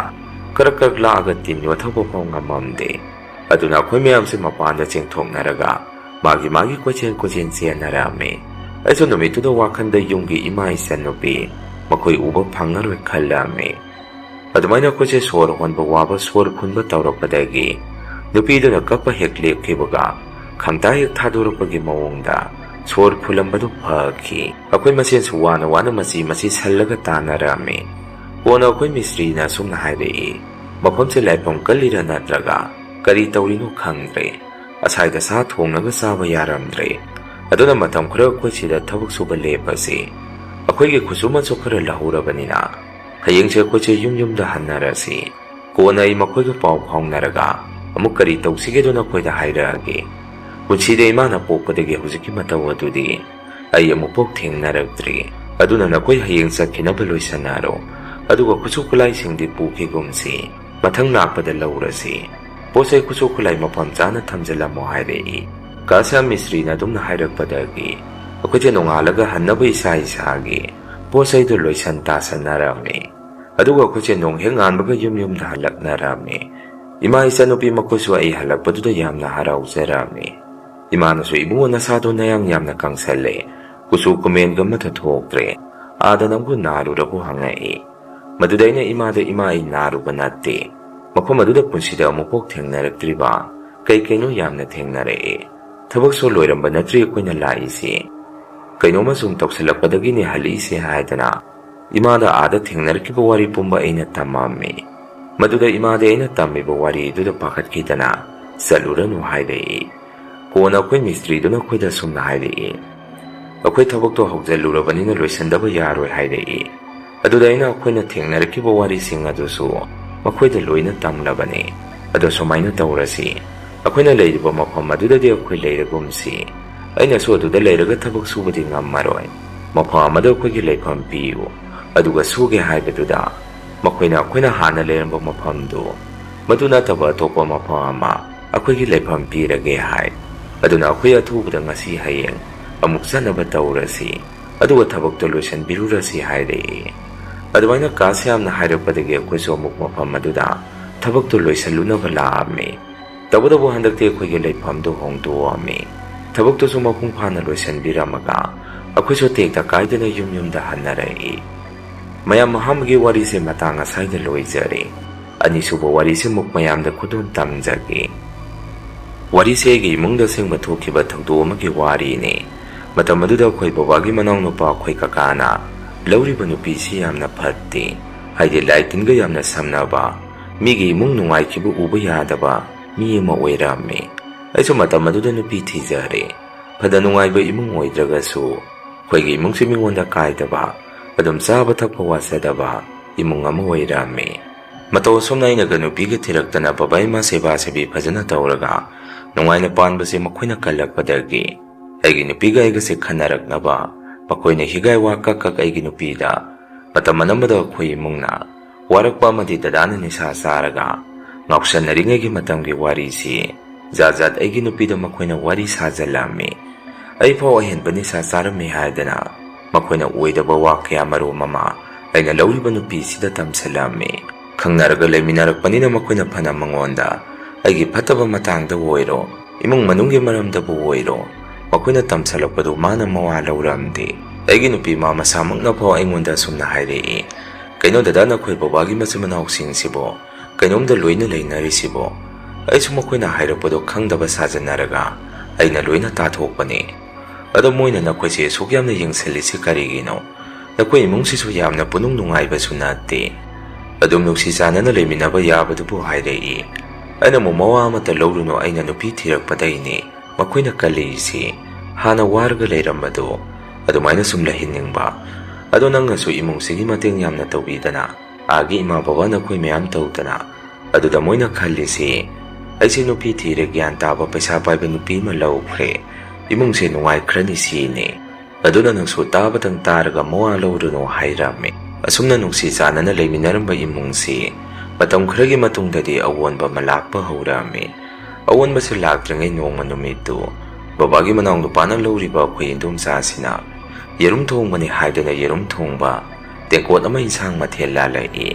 ꯀꯔꯛ ꯀꯔꯛ ꯂꯥꯛꯑꯒ ꯇꯤꯟ ꯌꯣꯠꯊꯣꯛꯄ ꯐꯥꯎ ꯉꯝꯃꯝꯗꯦ꯫ ꯑꯗꯨꯅ ꯑꯩꯈꯣꯏ ꯃꯌꯥꯝꯁꯦ ꯃꯄꯥꯟꯗ ꯆꯦꯡꯊꯣꯛꯅꯔꯒ ꯃꯥꯒꯤ ꯀꯣꯏꯆꯦꯟ ꯆꯦꯟꯅꯔꯝꯃꯤ꯫ ꯑꯩꯁꯨ ꯅꯨꯃꯤꯠꯇꯨꯗ ꯋꯥꯈꯟꯗ ꯌꯨꯝꯒꯤ ꯏꯃꯥ ꯏꯆꯟꯅꯨꯄꯤ ꯃꯈꯣꯏ ꯎꯕ ꯐꯪꯉꯔꯣꯏ ꯈꯜꯂꯝꯃꯤ꯫ ꯑꯗꯨꯃꯥꯏꯅ ꯑꯩꯈꯣꯏꯁꯦ ꯁꯣꯔ ꯍꯣꯟꯕ ꯋꯥꯕ, ꯁꯣꯔ ꯐꯨꯟꯕ ꯇꯧꯔꯛꯄꯗꯒꯤ ꯅꯨꯄꯤꯗꯨꯅ ꯀꯞꯄ ꯍꯦꯛ ꯂꯦꯞꯈꯤꯕꯒ ꯈꯪꯇꯥ ꯍꯦꯛ ꯊꯥꯗꯣꯔꯛꯄꯒꯤ ꯃꯑꯣꯡꯗ ꯁꯣꯔ ꯐꯨꯜꯂꯝꯕꯗꯨ ꯐꯈꯤ꯫ ꯑꯩꯈꯣꯏ ꯃꯁꯦꯟꯁꯨ ꯋꯥꯅ ꯃꯆꯤ ꯁꯜꯂꯒ ꯇꯥꯟꯅꯔꯝꯃꯤ꯫ ꯀꯣꯟꯅ ꯑꯩꯈꯣꯏ ꯃꯤꯁꯇ꯭ꯔꯤꯅ ꯑꯁꯨꯝꯅ ꯍꯥꯏꯔꯛꯏ, ꯃꯐꯝꯁꯦ ꯂꯥꯏꯐꯝ ꯀꯜꯂꯤꯔ ꯅꯠꯇ꯭ꯔꯒ ꯀꯔꯤ ꯇꯧꯔꯤꯅꯣ ꯈꯪꯗ꯭ꯔꯦ, ꯑꯁꯥꯏꯗ ꯁꯥ ꯊꯣꯡꯉꯒ ꯆꯥꯕ ꯌꯥꯔꯝꯗ꯭ꯔꯦ, ꯑꯗꯨꯅ ꯃꯇꯝ ꯈꯔ ꯑꯩꯈꯣꯏ ꯁꯤꯗ ꯊꯕꯛ ꯁꯨꯕ ꯂꯦꯞꯄꯁꯤ, ꯑꯩꯈꯣꯏꯒꯤ ꯈꯨꯠꯁꯨꯃꯟꯁꯨ ꯈꯔ ꯂꯧꯍꯧꯔꯕꯅꯤ나 ꯍꯌꯦꯡꯁꯦ ꯑꯩꯈꯣꯏꯁꯦ ꯌꯨꯝꯗ ꯍꯟꯅꯔꯁꯤ, ꯀꯣꯟꯅ ꯑꯩ ꯃꯈꯣꯏꯒ ꯄꯥꯎ ꯐꯥꯎꯅꯔꯒ ꯑꯃꯨꯛ ꯀꯔꯤ ꯇꯧꯁꯤꯒꯦꯗꯣ ꯅꯈꯣꯏꯗ ꯍꯥꯏꯔꯛꯑꯒꯦ꯫ ꯄꯨꯟꯁꯤꯗ ꯏꯃꯥꯅ ꯄꯣꯛꯄꯗꯒꯤ ꯍꯧꯖꯤꯛꯀꯤ ꯃꯇꯧ ꯑꯗꯨꯗꯤ ꯑꯩ ꯑꯃꯨꯛꯐꯥꯎ ꯊꯦꯡꯅꯔꯛꯇ꯭ꯔꯤ, ꯑꯗꯨꯅ ꯅꯈꯣꯏ ꯍꯌꯦꯡ ꯆꯠꯈꯤꯅꯕ ꯂꯣꯏꯁꯟꯅꯔꯣ, ꯑꯗꯨꯒ ꯈꯨꯠꯁꯨ ꯈꯨꯠꯂꯥꯏꯁꯤꯡꯗꯤ ꯄꯨꯈꯤꯒꯨꯝꯁꯤ, ꯃꯊꯪ ꯂꯥꯛꯄꯗ ꯂꯧꯔꯁꯤ, ꯄꯣꯠꯆꯩ ꯈꯨꯠꯁꯨ ꯈꯨꯠꯂꯥꯏ ꯃꯐꯝ ꯆꯥꯅ ꯊꯝꯖꯤꯜꯂꯝꯃꯣ ꯍꯥꯏꯔꯛꯏ꯫ ꯀꯥꯁ꯭ꯌꯥꯝ ꯃꯤꯁꯇ꯭ꯔꯤꯅ ꯑꯗꯨꯝꯅ ꯍꯥꯏꯔꯛꯄꯗꯒꯤ ꯑꯩꯈꯣꯏꯁꯦ ꯅꯣꯡꯉꯥꯜꯂꯒ ꯍꯟꯅꯕ ꯏꯁꯥꯒꯤ ꯄꯣꯠꯆꯩꯗꯨ ꯂꯣꯏꯁꯟ ꯇꯥꯁꯟꯅꯔꯝꯃꯤ, ꯑꯗꯨꯒ ꯑꯩꯈꯣꯏꯁꯦ ꯅꯣꯡ ꯍꯦꯛ ꯉꯥꯟꯕꯒ ꯌꯨꯝꯗ ꯍꯜꯂꯛꯅꯔꯝꯃꯤ꯫ ꯏꯃꯥ ꯏꯆꯟꯅꯨꯄꯤ ꯃꯈꯣꯏꯁꯨ ꯑꯩ ꯍꯜꯂꯛꯄꯗꯨꯗ ꯌꯥꯝꯅ ꯍꯔꯥꯎꯖꯔꯝꯃꯤ꯫ ꯏꯃꯥꯅꯁꯨ ꯏꯕꯨꯡꯉꯣ ꯅꯁꯥꯗꯣ ꯅꯌꯥꯡ ꯌꯥꯝꯅ ꯀꯪꯁꯜꯂꯦ, ꯀꯨꯆꯨ ꯀꯨꯃꯦꯟꯒ ꯑꯃꯠꯇ ꯊꯣꯛꯇ꯭ꯔꯦ, ꯑꯥꯗ ꯅꯪꯕꯨ ꯅꯥꯔꯨꯔꯕꯣ ꯍꯪꯉꯛꯏ꯫ ꯃꯗꯨꯗ ꯑꯩꯅ ꯏꯃꯥꯗ ꯏꯃꯥ ꯑꯩ ꯅꯥꯔꯨꯕ ꯅꯠꯇꯦ, ꯃꯐꯝ ꯑꯗꯨꯗ ꯄꯨꯟꯁꯤꯗ ꯑꯃꯨꯛꯐꯥꯎ ꯊꯦꯡꯅꯔꯛꯇ꯭ꯔꯤꯕ ꯀꯩꯅꯣ ꯌꯥꯝꯅ ꯊꯦꯡꯅꯔꯛꯏ, ꯊꯕꯛꯁꯨ ꯂꯣꯏꯔꯝꯕ ꯅꯠꯇ꯭ꯔꯤ ꯑꯩꯈꯣꯏꯅ ꯂꯥꯛꯏꯁꯤ, ꯀꯩꯅꯣꯃ ꯁꯨꯝ ꯇꯧꯁꯜꯂꯛꯄꯗꯒꯤꯅꯦ ꯍꯜꯂꯛꯏꯁꯦ ꯍꯥꯏꯗꯅ ꯏꯃꯥꯗ ꯑꯥꯗ ꯊꯦꯡꯅꯔꯛꯈꯤꯕ ꯋꯥꯔꯤ ꯄꯨꯝꯕ ꯑꯩꯅ ꯇꯝꯃꯝꯃꯤ꯫ ꯃꯗꯨꯗ ꯏꯃꯥꯗꯤ ꯑꯩꯅ ꯇꯝꯃꯤꯕ ꯋꯥꯔꯤꯗꯨꯗ ꯄꯥꯈꯠꯈꯤꯗꯅ ꯆꯠꯂꯨꯔꯅꯨ ꯍꯥꯏꯔꯛꯏ꯫ ꯀꯣꯟꯅ ꯑꯩꯈꯣꯏ ꯃꯤꯁꯇ꯭ꯔꯤꯗꯨꯅ ꯑꯩꯈꯣꯏꯗ ꯑꯁꯨꯝꯅ ꯍꯥꯏꯔꯛꯏ, ꯑꯩꯈꯣꯏ ꯊꯕꯛꯇꯣ ꯍꯧꯖꯤꯜꯂꯨꯔꯕꯅꯤꯅ ꯂꯣꯏꯁꯟꯗꯕ ꯌꯥꯔꯣꯏ ꯍꯥꯏꯔꯛꯏ꯫ ꯑꯗꯨꯗ ꯑꯩꯅ ꯑꯩꯈꯣꯏꯅ ꯊꯦꯡꯅꯔꯛꯈꯤꯕ ꯋꯥꯔꯤꯁꯤꯡ ꯑꯗꯨꯁꯨ ꯃꯈꯣꯏꯗ ꯂꯣꯏꯅ ꯇꯝꯂꯕꯅꯤ꯫ ꯑꯗꯣ ꯁꯨꯃꯥꯏꯅ ꯇꯧꯔꯁꯤ, ꯑꯩꯈꯣꯏꯅ ꯂꯩꯔꯤꯕ ꯃꯐꯝ ꯑꯗꯨꯗꯗꯤ ꯑꯩꯈꯣꯏ ꯂꯩꯔꯒꯨꯝꯁꯤ, ꯑꯩꯅꯁꯨ ꯑꯗꯨꯗ ꯂꯩꯔꯒ ꯊꯕꯛ ꯁꯨꯕꯗꯤ ꯉꯝꯃꯔꯣꯏ, ꯃꯐꯝ ꯑꯃꯗ ꯑꯩꯈꯣꯏꯒꯤ ꯂꯩꯐꯝ ꯄꯤꯌꯨ, ꯑꯗꯨꯒ ꯁꯨꯒꯦ ꯍꯥꯏꯕꯗꯨꯗ ꯃꯈꯣꯏꯅ ꯑꯩꯈꯣꯏꯅ ꯍꯥꯟꯅ ꯂꯩꯔꯝꯕ ꯃꯐꯝꯗꯨ ꯃꯗꯨ ꯅꯠꯇꯕ ꯑꯇꯣꯞꯄ ꯃꯐꯝ ꯑꯃ ꯑꯩꯈꯣꯏꯒꯤ ꯂꯩꯐꯝ ꯄꯤꯔꯒꯦ ꯍꯥꯏ꯫ ꯑꯗꯨꯅ ꯑꯩꯈꯣꯏ ꯑꯊꯨꯕꯗ ꯉꯁꯤ ꯍꯌꯦꯡ ꯑꯃꯨꯛ ꯆꯠꯅꯕ ꯇꯧꯔꯁꯤ, ꯑꯗꯨꯒ ꯊꯕꯛꯇꯣ ꯂꯣꯏꯁꯟꯕꯤꯔꯨꯔꯁꯤ ꯍꯥꯏꯔꯛꯏ꯫ ꯑꯗꯨꯃꯥꯏꯅ ꯀꯥꯁ꯭ꯌꯥꯝꯅ ꯍꯥꯏꯔꯛꯄꯗꯒꯤ ꯑꯩꯈꯣꯏꯁꯨ ꯑꯃꯨꯛ ꯃꯐꯝ ꯑꯗꯨꯗ ꯊꯕꯛꯇꯣ ꯂꯣꯏꯁꯜꯂꯨꯅꯕ ꯂꯥꯛꯑꯝꯃꯤ꯫ ꯇꯧꯕꯇꯕꯨ ꯍꯟꯗꯛꯇꯤ ꯑꯩꯈꯣꯏꯒꯤ ꯂꯩꯐꯝꯗꯨ ꯍꯣꯡꯗꯣꯛꯑꯝꯃꯤ꯫ ꯊꯕꯛꯇꯨꯁꯨ ꯃꯄꯨꯡ ꯐꯥꯅ ꯂꯣꯏꯁꯟꯕꯤꯔꯝꯃꯒ ꯑꯩꯈꯣꯏꯁꯨ ꯇꯦꯛꯇ ꯀꯥꯏꯗꯅ ꯌꯨꯝꯗ ꯍꯟꯅꯔꯛꯏ꯫ ꯃꯌꯥꯝ ꯑꯍꯥꯟꯕꯒꯤ ꯋꯥꯔꯤꯁꯦ ꯃꯇꯥꯡ ꯑꯁ꯭ꯋꯥꯏꯗ ꯂꯣꯏꯖꯔꯦ꯫ ꯑꯅꯤꯁꯨꯕ ꯋꯥꯔꯤꯁꯦ ꯑꯃꯨꯛ ꯃꯌꯥꯝꯗ ꯈꯨꯗꯣꯜ ꯇꯝꯖꯒꯦ꯫ ꯋꯥꯔꯤꯁꯦ ꯑꯩꯒꯤ ꯏꯃꯨꯡꯗ ꯑꯁꯦꯡꯕ ꯊꯣꯛꯈꯤꯕ ꯊꯧꯗꯣꯛ ꯑꯃꯒꯤ ꯋꯥꯔꯤꯅꯤ꯫ ꯃꯇꯝ ꯑꯗꯨꯗ ꯑꯩꯈꯣꯏ ꯕꯕꯥꯒꯤ ꯃꯅꯥꯎꯅꯨꯄꯥ ꯑꯩꯈꯣꯏ ꯀꯀꯥꯅ ꯂꯧꯔꯤꯕ ꯅꯨꯄꯤꯁꯤ ꯌꯥꯝꯅ ꯐꯠꯇꯦ, ꯍꯥꯏꯗꯤ ꯂꯥꯏ ꯇꯤꯟꯒ ꯌꯥꯝꯅ ꯁꯝꯅꯕ, ꯃꯤꯒꯤ ꯏꯃꯨꯡ ꯅꯨꯡꯉꯥꯏꯈꯤꯕ ꯎꯕ ꯌꯥꯗꯕ ꯃꯤ ꯑꯃ ꯑꯣꯏꯔꯝꯃꯤ꯫ ꯑꯩꯁꯨ ꯃꯇꯝ ꯑꯗꯨꯗ ꯅꯨꯄꯤ ꯊꯤꯖꯔꯦ꯫ ꯐꯅ ꯅꯨꯡꯉꯥꯏꯕ ꯏꯃꯨꯡ ꯑꯣꯏꯗ꯭ꯔꯒꯁꯨ ꯑꯩꯈꯣꯏꯒꯤ ꯏꯃꯨꯡꯁꯤ ꯃꯤꯉꯣꯟꯗ ꯀꯥꯏꯗꯕ, ꯑꯗꯨꯝ ꯆꯥꯕ ꯊꯛꯄ ꯋꯥꯠꯆꯗꯕ ꯏꯃꯨꯡ ꯑꯃ ꯑꯣꯏꯔꯝꯃꯤ꯫ ꯃꯇꯧ ꯑꯁꯨꯝꯅ ꯑꯩꯅꯒ ꯅꯨꯄꯤꯒ ꯊꯤꯔꯛꯇꯅ ꯕꯕꯥ ꯏꯃꯥ ꯁꯦꯕꯥ ꯁꯦꯕꯤ ꯐꯖꯅ ꯇꯧꯔꯒ ꯅꯨꯡꯉꯥꯏꯅ ꯄꯥꯟꯕꯁꯦ ꯃꯈꯣꯏꯅ ꯀꯜꯂꯛꯄꯗꯒꯤ ꯑꯩꯒꯤ ꯅꯨꯄꯤꯒ ꯑꯩꯒꯁꯦ ꯈꯟꯅꯔꯛꯅꯕ ꯃꯈꯣꯏꯅ ꯍꯤꯒꯥꯏ ꯋꯥ ꯀꯛ ꯑꯩꯒꯤ ꯅꯨꯄꯤꯗ ꯃꯇꯝ ꯑꯅꯝꯕꯗ ꯑꯩꯈꯣꯏ ꯏꯃꯨꯡꯅ ꯋꯥꯔꯛꯄ ꯑꯃꯗꯤ ꯗꯗꯥꯅ ꯅꯤꯁꯥ ꯆꯥꯔꯒ ꯉꯥꯎꯁꯟꯅꯔꯤꯉꯩꯒꯤ ꯃꯇꯝꯒꯤ ꯋꯥꯔꯤꯁꯤ ꯖꯥꯠ ꯑꯩꯒꯤ ꯅꯨꯄꯤꯗ ꯃꯈꯣꯏꯅ ꯋꯥꯔꯤ ꯁꯥꯖꯜꯂꯝꯃꯤ꯫ ꯑꯩꯐꯥꯎ ꯑꯍꯦꯟꯕ ꯅꯤꯁꯥ ꯆꯥꯔꯝꯃꯤ ꯍꯥꯏꯗꯅ ꯃꯈꯣꯏꯅ ꯑꯣꯏꯗꯕ ꯋꯥ ꯀꯌꯥ ꯃꯔꯨꯝ ꯑꯃ ꯑꯩꯅ ꯂꯧꯔꯤꯕ ꯅꯨꯄꯤꯁꯤꯗ ꯇꯝꯁꯜꯂꯝꯃꯤ꯫ ꯈꯪꯅꯔꯒ ꯂꯩꯃꯤꯟꯅꯔꯛꯄꯅꯤꯅ ꯃꯈꯣꯏꯅ ꯐꯅ ꯃꯉꯣꯟꯗ ꯑꯩꯒꯤ ꯐꯠꯇꯕ ꯃꯇꯥꯡꯗ ꯑꯣꯏꯔꯣ, ꯏꯃꯨꯡ ꯃꯅꯨꯡꯒꯤ ꯃꯔꯝꯗꯕꯨ ꯑꯣꯏꯔꯣ ꯃꯈꯣꯏꯅ ꯇꯝꯁꯜꯂꯛꯄꯗꯨ ꯃꯥꯅ ꯃꯋꯥ ꯂꯧꯔꯝꯗꯦ꯫ ꯑꯩꯒꯤ ꯅꯨꯄꯤ ꯃꯥ ꯃꯁꯥꯃꯛꯅꯐꯥꯎ ꯑꯩꯉꯣꯟꯗ ꯑꯁꯨꯝꯅ ꯍꯥꯏꯔꯛꯏ, ꯀꯩꯅꯣ ꯗꯗꯥ ꯅꯈꯣꯏ ꯕꯕꯥꯒꯤ ꯃꯆꯤꯟ ꯃꯅꯥꯎꯁꯤꯡꯁꯤꯕꯣ ꯀꯩꯅꯣꯝꯗ ꯂꯣꯏꯅ ꯂꯩꯅꯔꯤꯁꯤꯕꯣ? ꯑꯩꯁꯨ ꯃꯈꯣꯏꯅ ꯍꯥꯏꯔꯛꯄꯗꯣ ꯈꯪꯗꯕ ꯁꯥꯖꯟꯅꯔꯒ ꯑꯩꯅ ꯂꯣꯏꯅ ꯇꯥꯊꯣꯛꯄꯅꯤ꯫ ꯑꯗꯣ ꯃꯣꯏꯅ ꯅꯈꯣꯏꯁꯦ ꯑꯁꯨꯛ ꯌꯥꯝꯅ ꯌꯦꯡꯁꯤꯜꯂꯤꯁꯤ ꯀꯔꯤꯒꯤꯅꯣ? ꯅꯈꯣꯏ ꯏꯃꯨꯡꯁꯤꯁꯨ ꯌꯥꯝꯅ ꯄꯨꯅꯨꯡ ꯅꯨꯡꯉꯥꯏꯕꯁꯨ ꯅꯠꯇꯦ, ꯑꯗꯨꯝ ꯅꯨꯡꯁꯤ ꯆꯥꯟꯅꯅ ꯂꯩꯃꯤꯟꯅꯕ ꯌꯥꯕꯗꯨꯕꯨ ꯍꯥꯏꯔꯛꯏ꯫ ꯑꯩꯅ ꯑꯃꯨꯛ ꯃꯋꯥ ꯑꯃꯠꯇ ꯂꯧꯔꯨꯅꯨ, ꯑꯩꯅ ꯅꯨꯄꯤ ꯊꯤꯔꯛꯄꯗꯩꯅꯤ ꯃꯈꯣꯏꯅ ꯀꯜꯂꯤꯁꯤ, ꯍꯥꯟꯅ ꯋꯥꯔꯒ ꯂꯩꯔꯝꯕꯗꯣ ꯑꯗꯨꯃꯥꯏꯅ ꯁꯨꯝ ꯂꯩꯍꯟꯅꯤꯡꯕ, ꯑꯗꯣ ꯅꯪꯅꯁꯨ ꯏꯃꯨꯡꯁꯤꯒꯤ ꯃꯇꯦꯡ ꯌꯥꯝꯅ ꯇꯧꯕꯤꯗꯅ ꯑꯥꯒꯤ ꯏꯃꯥ ꯕꯕꯥ ꯅꯈꯣꯏ ꯃꯌꯥꯝ ꯇꯧꯗꯅ ꯑꯗꯨꯗ ꯃꯣꯏꯅ ꯈꯜꯂꯤꯁꯤ ꯑꯩꯁꯦ ꯅꯨꯄꯤ ꯊꯤꯔꯦ ꯒ꯭ꯌꯥꯟ ꯇꯥꯕ ꯄꯩꯁꯥ ꯄꯥꯏꯕ ꯅꯨꯄꯤ ꯑꯃ ꯂꯧꯈ꯭ꯔꯦ, ꯏꯃꯨꯡꯁꯦ ꯅꯨꯡꯉꯥꯏꯈ꯭ꯔꯅꯤ ꯁꯤꯅꯤ, ꯑꯗꯨꯅ ꯅꯪꯁꯨ ꯇꯥꯕꯗꯪ ꯇꯥꯔꯒ ꯃꯋꯥ ꯂꯧꯔꯨꯅꯨ ꯍꯥꯏꯔꯝꯃꯤ꯫ ꯑꯁꯨꯝꯅ ꯅꯨꯡꯁꯤ ꯆꯥꯟꯅꯅ ꯂꯩꯃꯤꯟꯅꯔꯝꯕ ꯏꯃꯨꯡꯁꯤ ꯃꯇꯝ ꯈꯔꯒꯤ ꯃꯇꯨꯡꯗꯗꯤ ꯑꯑꯣꯟꯕ ꯑꯃ ꯂꯥꯛꯄ ꯍꯧꯔꯛꯑꯝꯃꯤ꯫ ꯑꯑꯣꯟꯕꯁꯤ ꯂꯥꯛꯇ꯭ꯔꯤꯉꯩ ꯅꯣꯡꯃ ꯅꯨꯃꯤꯠꯇꯨ ꯕꯕꯥꯒꯤ ꯃꯅꯥꯎ ꯅꯨꯄꯥꯅ ꯂꯧꯔꯤꯕ ꯑꯩꯈꯣꯏ ꯏꯟꯗꯣꯝꯆꯥꯁꯤꯅ ꯌꯦꯔꯨꯝ ꯊꯣꯡꯕꯅꯤ ꯍꯥꯏꯗꯅ ꯌꯦꯔꯨꯝ ꯊꯣꯡꯕ ꯇꯦꯡꯀꯣꯠ ꯑꯃ ꯏꯟꯁꯥꯡ ꯃꯊꯦꯜ ꯂꯥꯜꯂꯛꯏ꯫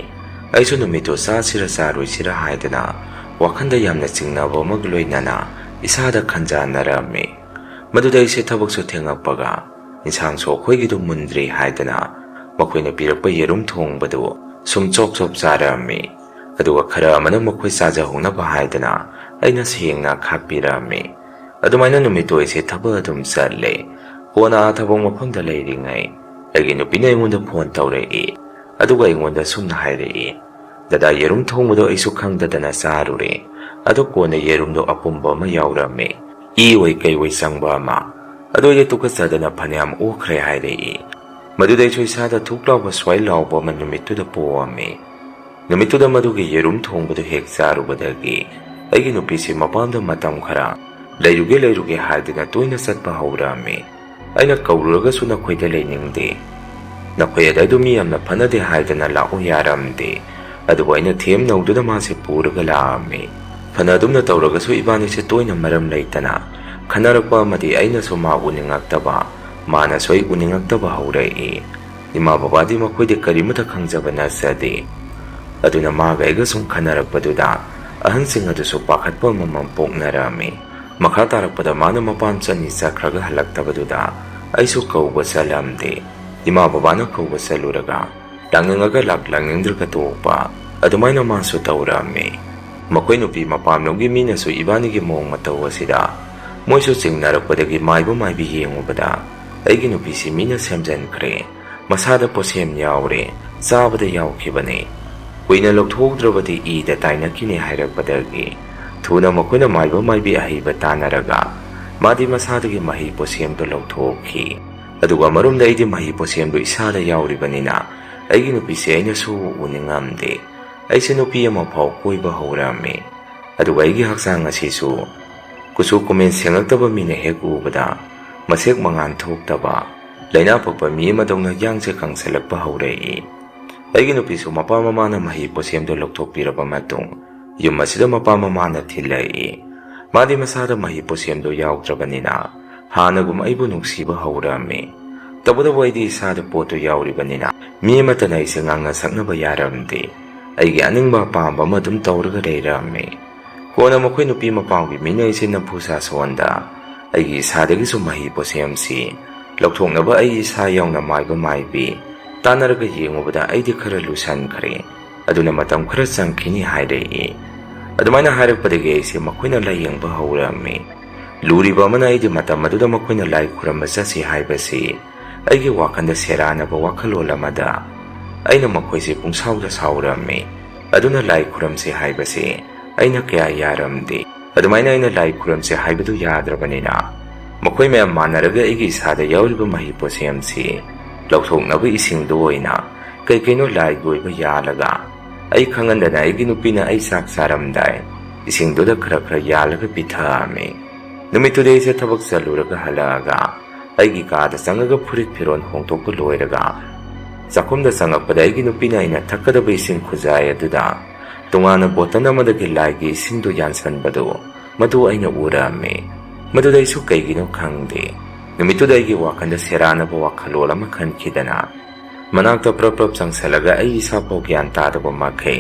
ꯑꯩꯁꯨ ꯅꯨꯃꯤꯠꯇꯨ ꯆꯥꯁꯤꯔ ꯆꯥꯔꯣꯏꯁꯤꯔ ꯍꯥꯏꯗꯅ ꯋꯥꯈꯟꯗ ꯌꯥꯝꯅ ꯆꯤꯡꯅꯕ ꯑꯃꯒ ꯂꯣꯏꯅꯅ ꯏꯁꯥꯗ ꯈꯟꯖꯥꯟꯅꯔꯝꯃꯤ꯫ ꯃꯗꯨꯗ ꯑꯩꯁꯦ ꯊꯕꯛꯁꯨ ꯊꯦꯡꯉꯛꯄꯒ ꯏꯟꯁꯥꯡꯁꯨ ꯑꯩꯈꯣꯏꯒꯤꯗꯨ ꯃꯨꯟꯗ꯭ꯔꯤ ꯍꯥꯏꯗꯅ ꯃꯈꯣꯏꯅ ꯄꯤꯔꯛꯄ ꯌꯦꯔꯨꯝ ꯊꯣꯡꯕꯗꯨ ꯁꯨꯝ ꯆꯣꯞ ꯆꯣꯞ ꯆꯥꯔꯝꯃꯤ꯫ ꯑꯗꯨꯒ ꯈꯔ ꯑꯃꯅ ꯃꯈꯣꯏ ꯆꯥꯖꯍꯧꯅꯕ ꯍꯥꯏꯗꯅ ꯑꯩꯅ ꯁꯦꯡꯅ ꯈꯥꯛꯄꯤꯔꯝꯃꯤ꯫ ꯑꯗꯨꯃꯥꯏꯅ ꯅꯨꯃꯤꯠꯇꯨ ꯑꯩꯁꯦ ꯊꯕꯛ ꯑꯗꯨꯝ ꯆꯠꯂꯦ꯫ ꯀꯣꯟꯅ ꯊꯕꯛ ꯃꯐꯝꯗ ꯂꯩꯔꯤꯉꯩ ꯑꯩꯒꯤ ꯅꯨꯄꯤꯅ ꯑꯩꯉꯣꯟꯗ ꯐꯣꯟ ꯇꯧꯔꯛꯏ꯫ ꯑꯗꯨꯒ ꯑꯩꯉꯣꯟꯗ ꯁꯨꯝꯅ ꯍꯥꯏꯔꯛꯏ, ꯗꯗꯥ ꯌꯦꯔꯨꯝ ꯊꯣꯡꯕꯗꯣ ꯑꯩꯁꯨ ꯈꯪꯗꯗꯅ ꯆꯥꯔꯨꯔꯦ, ꯑꯗꯨ ꯀꯣꯟꯅ ꯌꯦꯔꯨꯝꯗꯣ ꯑꯄꯨꯝꯕ ꯑꯃ ꯌꯥꯎꯔꯝꯃꯤ, ꯏ ꯑꯣꯏ ꯀꯩ ꯑꯣꯏ ꯆꯪꯕ ꯑꯃ, ꯑꯗꯨ ꯑꯩꯗꯤ ꯇꯨꯀꯠꯆꯗꯅ ꯐꯅꯌꯥꯝ ꯑꯣꯈ꯭ꯔꯦ ꯍꯥꯏꯔꯛꯏ꯫ ꯃꯗꯨꯗꯩꯁꯨ ꯏꯁꯥꯗ ꯊꯨꯛ ꯂꯥꯎꯕ ꯁ꯭ꯋꯥꯏ ꯂꯥꯎꯕ ꯑꯃ ꯅꯨꯃꯤꯠꯇꯨꯗ ꯄꯣꯛꯑꯝꯃꯤ꯫ ꯅꯨꯃꯤꯠꯇꯨꯗ ꯃꯗꯨꯒꯤ ꯌꯦꯔꯨꯝ ꯊꯣꯡꯕꯗꯨ ꯍꯦꯛ ꯆꯥꯔꯨꯕꯗꯒꯤ ꯑꯩꯒꯤ ꯅꯨꯄꯤꯁꯤ ꯃꯄꯥꯝꯗ ꯃꯇꯝ ꯈꯔ ꯂꯩꯔꯨꯒꯦ ꯍꯥꯏꯗꯅ ꯇꯣꯏꯅ ꯆꯠꯄ ꯍꯧꯔꯛꯑꯝꯃꯤ꯫ ꯑꯩꯅ ꯀꯧꯔꯨꯔꯒꯁꯨ ꯅꯈꯣꯏꯗ ꯂꯩꯅꯤꯡꯗꯦ, ꯅꯈꯣꯏ ꯑꯗꯨ ꯃꯤ ꯌꯥꯝꯅ ꯐꯅꯗꯦ ꯍꯥꯏꯗꯅ ꯂꯥꯛꯎ ꯌꯥꯔꯝꯗꯦ꯫ ꯑꯗꯨꯕꯨ ꯑꯩꯅ ꯊꯦꯝꯅꯧꯗꯨꯅ ꯃꯥꯁꯦ ꯄꯨꯔꯒ ꯂꯥꯛꯑꯝꯃꯤ꯫ ꯐꯅ ꯑꯗꯨꯝꯅ ꯇꯧꯔꯒꯁꯨ ꯏꯕꯥꯅꯤꯁꯦ ꯇꯣꯏꯅ ꯃꯔꯝ ꯂꯩꯇꯅ ꯈꯟꯅꯔꯛꯄ ꯑꯃꯗꯤ ꯑꯩꯅꯁꯨ ꯃꯥ ꯎꯅꯤꯡꯉꯛꯇꯕ, ꯃꯥꯅꯁꯨ ꯑꯩ ꯎꯅꯤꯡꯉꯛꯇꯕ ꯍꯧꯔꯛꯏ꯫ ꯏꯃꯥ ꯕꯕꯥꯗꯤ ꯃꯈꯣꯏꯗꯤ ꯀꯔꯤꯃꯠꯇ ꯈꯪꯖꯕ ꯅꯠꯆꯗꯦ꯫ ꯑꯗꯨꯅ ꯃꯥꯒ ꯑꯩꯒ ꯁꯨꯝ ꯈꯟꯅꯔꯛꯄꯗꯨꯗ ꯑꯍꯟꯁꯤꯡ ꯑꯗꯨꯁꯨ ꯄꯥꯈꯠꯄ ꯑꯃꯃꯝ ꯄꯣꯛꯅꯔꯝꯃꯤ꯫ ꯃꯈꯥ तारꯛꯄꯗ मानो मपान चनी चक्रग हलक्तबदुदा ऐसु कौब चलमदे इमा बाबाना कौब चलुरगा लांगंगगा लांगंद्रगा तोपा अदुमाइना मासु तौरमे मखोइ नुपि मपामलोंगी मीनासु इबानिगी मोंग मतौ असिदा मोइसु चिंगनारकपदगी माइबो माइबि येंगुबदा अैगी नुपिसि मीना सेमजनख्रे मसादा पोसेम यावरे चाबदा यावखिबने कुइना लौथोक्द्रबदि ईदा ताइनकिने हाइरकपदगी थुना मखोइना माइबो माइबि अहिबा तानरगा मादि मसादगी मही पोसेमदो लौथोक्खि अदुगा मरुमदा ऐदि मही पोसेमदो इसादा यावरिबनिना अैगी नुपिसि ऐनासु उनिंgamde ऐसे नुपि अमा फाव कोइबा हौरामे अदुगा ऐगी हक्सांग असिसु कुसु कुमेन सेंगक्तबा मीना हेक उबदा मसेक मंगान थोक्तबा लैना पक्पा मी अमदौना यांगसे कंसलक्पा हौरई ऐगी नुपिसु मपा ममाना मही पोसेमदो लौथोक्पिरबा मतुंग युम असिदा मपा ममाना थिल्लई मादि मसादा मही पोसेमदो यावद्रबनिना हानगुम ऐबु नुंगसिबा हौरामे तबदबो ऐदि इसादा पोतो यावरिबनिना मी अमतना ऐसे ngang saknaba yaramde ऐगी अनिंगबा पांबा मदुम तौरगा लेरामे कोना मखोइ नुपि मपांगी मीना ऐसे नफुसा सोंदा ऐगी इसादगिसु मही पोसेमसि लौथोंगनबा ऐ इसा यावना माइबा माइबि तानरगा येंगुबदा ऐदि खरा लुसनखरे अदुना मतम खरा चंगखिनि हाइरई अदुमाइना हाइरकपदगी ऐसे मखोइना लायेंगबा हौरामे लुरिबा अमना ऐदि मतम मदुदा मखोइना लाई खुरंबा चसि हाइबसि ऐगी वाखंदा सेरानबा वाखलोल अमदा ऐना मखोइसे पुंसाउदा साउरामे अदुना लाई खुरंसे हाइबसि ऐना कया यारमदे अदुमाइना ऐना लाई खुरंसे हाइबदु याद्रबनिना मखोइ मयाम मानरगा ऐगी इसादा यावरिबा मही पोसेमसि लौथोंगनबा इसिंगदु ओइना कैकैनो लाई गोइबा यालगा ऐ खंगनदना ऐगी नुपिना ऐ साक सारमदाय इसिंगदुदा खरा खरा यालगा पिथामे नुमितुदे ऐसे थबक चलुरगा हलागा ऐगी कादा चंगगा फुरित फिरोन होंथोकपा लोइरगा चाखुमदा चंगकपदा ऐगी नुपिना ऐना थक्कदबा इसिंग खुजाय अदुदा तोंगाना बोतन अमदगी लाइगी इसिंगदु यानसनबदो मदु ऐना उरामे मदुदा ऐसु कैगिनो खंगदे नुमितुदा ऐगी वाखंदा सेरानबा वाखलोल अमा खनखिदना मनाक्ता प्रप चंगसलगा ऐ इसाफाव ग्यान तादबा मखै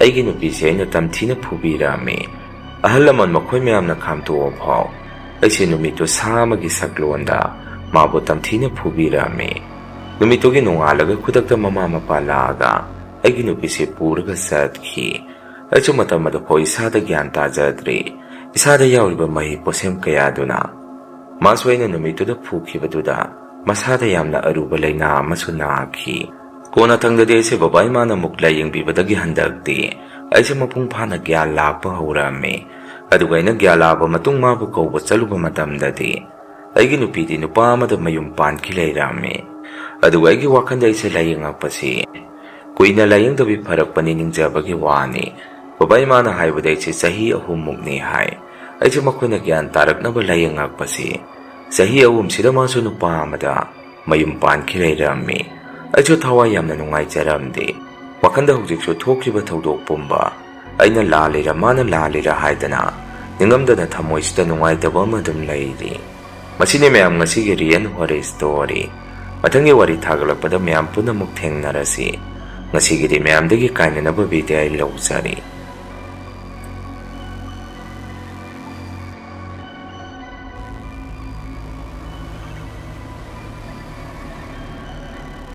ऐगी नुपिसे ऐना तमथिना फुबिरामे अहल लमन मखोइ मयामना खामतोअ फाव ऐसे नुमितु सामगी सकलोंदा माबो तमथिना फुबिरामे नुमितुगी नोंगालगा खुदक्ता ममा मपा लागा ऐगी नुपिसे पुरगा चतखि ऐसु मतमदा फाव इसादा ग्यान ताजद्रे इसादा यावरिबा मही पोसेम कयादुना मासु ऐना नुमितुदा फुखिबदुदा मसादा यामना अरुबा लैना अमसु नाखि कोना थंगदे ऐसे बाबा इमाना मुक लायेंबिबदगी हंदकते ऐसे मपुंग फाना ग्यान लापा हौरामे अदुगा ऐना ग्यान लाबा मतुंग माबु कौबा चलुबा मतमददे ऐगी नुपिदि नुपा अमदा मयुम पानखि लैरामे अदुगा ऐगी वाखंदा ऐसे लायेंगकपसि ꯀꯨꯏꯅ ꯂꯥꯌꯦꯡꯗꯕꯤ ꯐꯔꯛꯄꯅꯤ ꯅꯤꯡꯖꯕꯒꯤ ꯋꯥꯅꯤ. ꯕꯕꯥ ꯏꯃꯥꯅ ꯍꯥꯏꯕꯗ ꯑꯩꯁꯦ ꯆꯍꯤ 3ꯃꯨꯛꯅꯤ ꯍꯥꯏ. ꯑꯩꯁꯨ ꯃꯈꯣꯏꯅ ꯒ꯭ꯌꯥꯟ ꯇꯥꯔꯛꯅꯕ ꯂꯥꯌꯦꯡꯉꯛꯄꯁꯤ ꯆꯍꯤ 3 ꯃꯥꯁꯨ ꯅꯨꯄꯥ ꯑꯃꯗ ꯃꯌꯨꯝ ꯄꯥꯟꯈꯤ ꯂꯩꯔꯝꯃꯤ. ꯑꯩꯁꯨ ꯊꯋꯥꯏ ꯌꯥꯝꯅ ꯅꯨꯡꯉꯥꯏꯖꯔꯝꯗꯦ. ꯋꯥꯈꯟꯗ ꯍꯧꯖꯤꯛꯁꯨ ꯊꯣꯛꯈꯤꯕ ꯊꯧꯗꯣꯛ ꯄꯨꯝꯕ ꯑꯩꯅ ꯂꯥꯜꯂꯤꯔ ꯃꯥꯅ ꯂꯥꯜꯂꯤꯔ ꯍꯥꯏꯗꯅ ꯅꯤꯡꯉꯝꯗꯅ ꯊꯃꯣꯏꯁꯤꯗ ꯅꯨꯡꯉꯥꯏꯇꯕ ꯑꯃ ꯑꯗꯨꯝ ꯂꯩꯔꯤ. ꯃꯁꯤꯅꯤ ꯃꯌꯥꯝ ꯉꯁꯤꯒꯤ ꯔꯤꯑꯦꯟ ꯍꯣꯔꯔ ꯁ꯭ꯇꯣꯔꯤ. ꯃꯊꯪꯒꯤ ꯋꯥꯔꯤ ꯊꯥꯒꯠꯂꯛꯄꯗ ꯃꯌꯥꯝ ꯄꯨꯟꯅꯃꯨꯛ ꯊꯦꯡꯅꯔꯁꯤ. ꯉꯁꯤꯒꯤꯗꯤ ꯃꯌꯥꯝꯗꯒꯤ ꯀꯥꯏꯅꯅꯕ ꯕꯤꯗꯥꯏ ꯂꯧꯖꯔꯤ.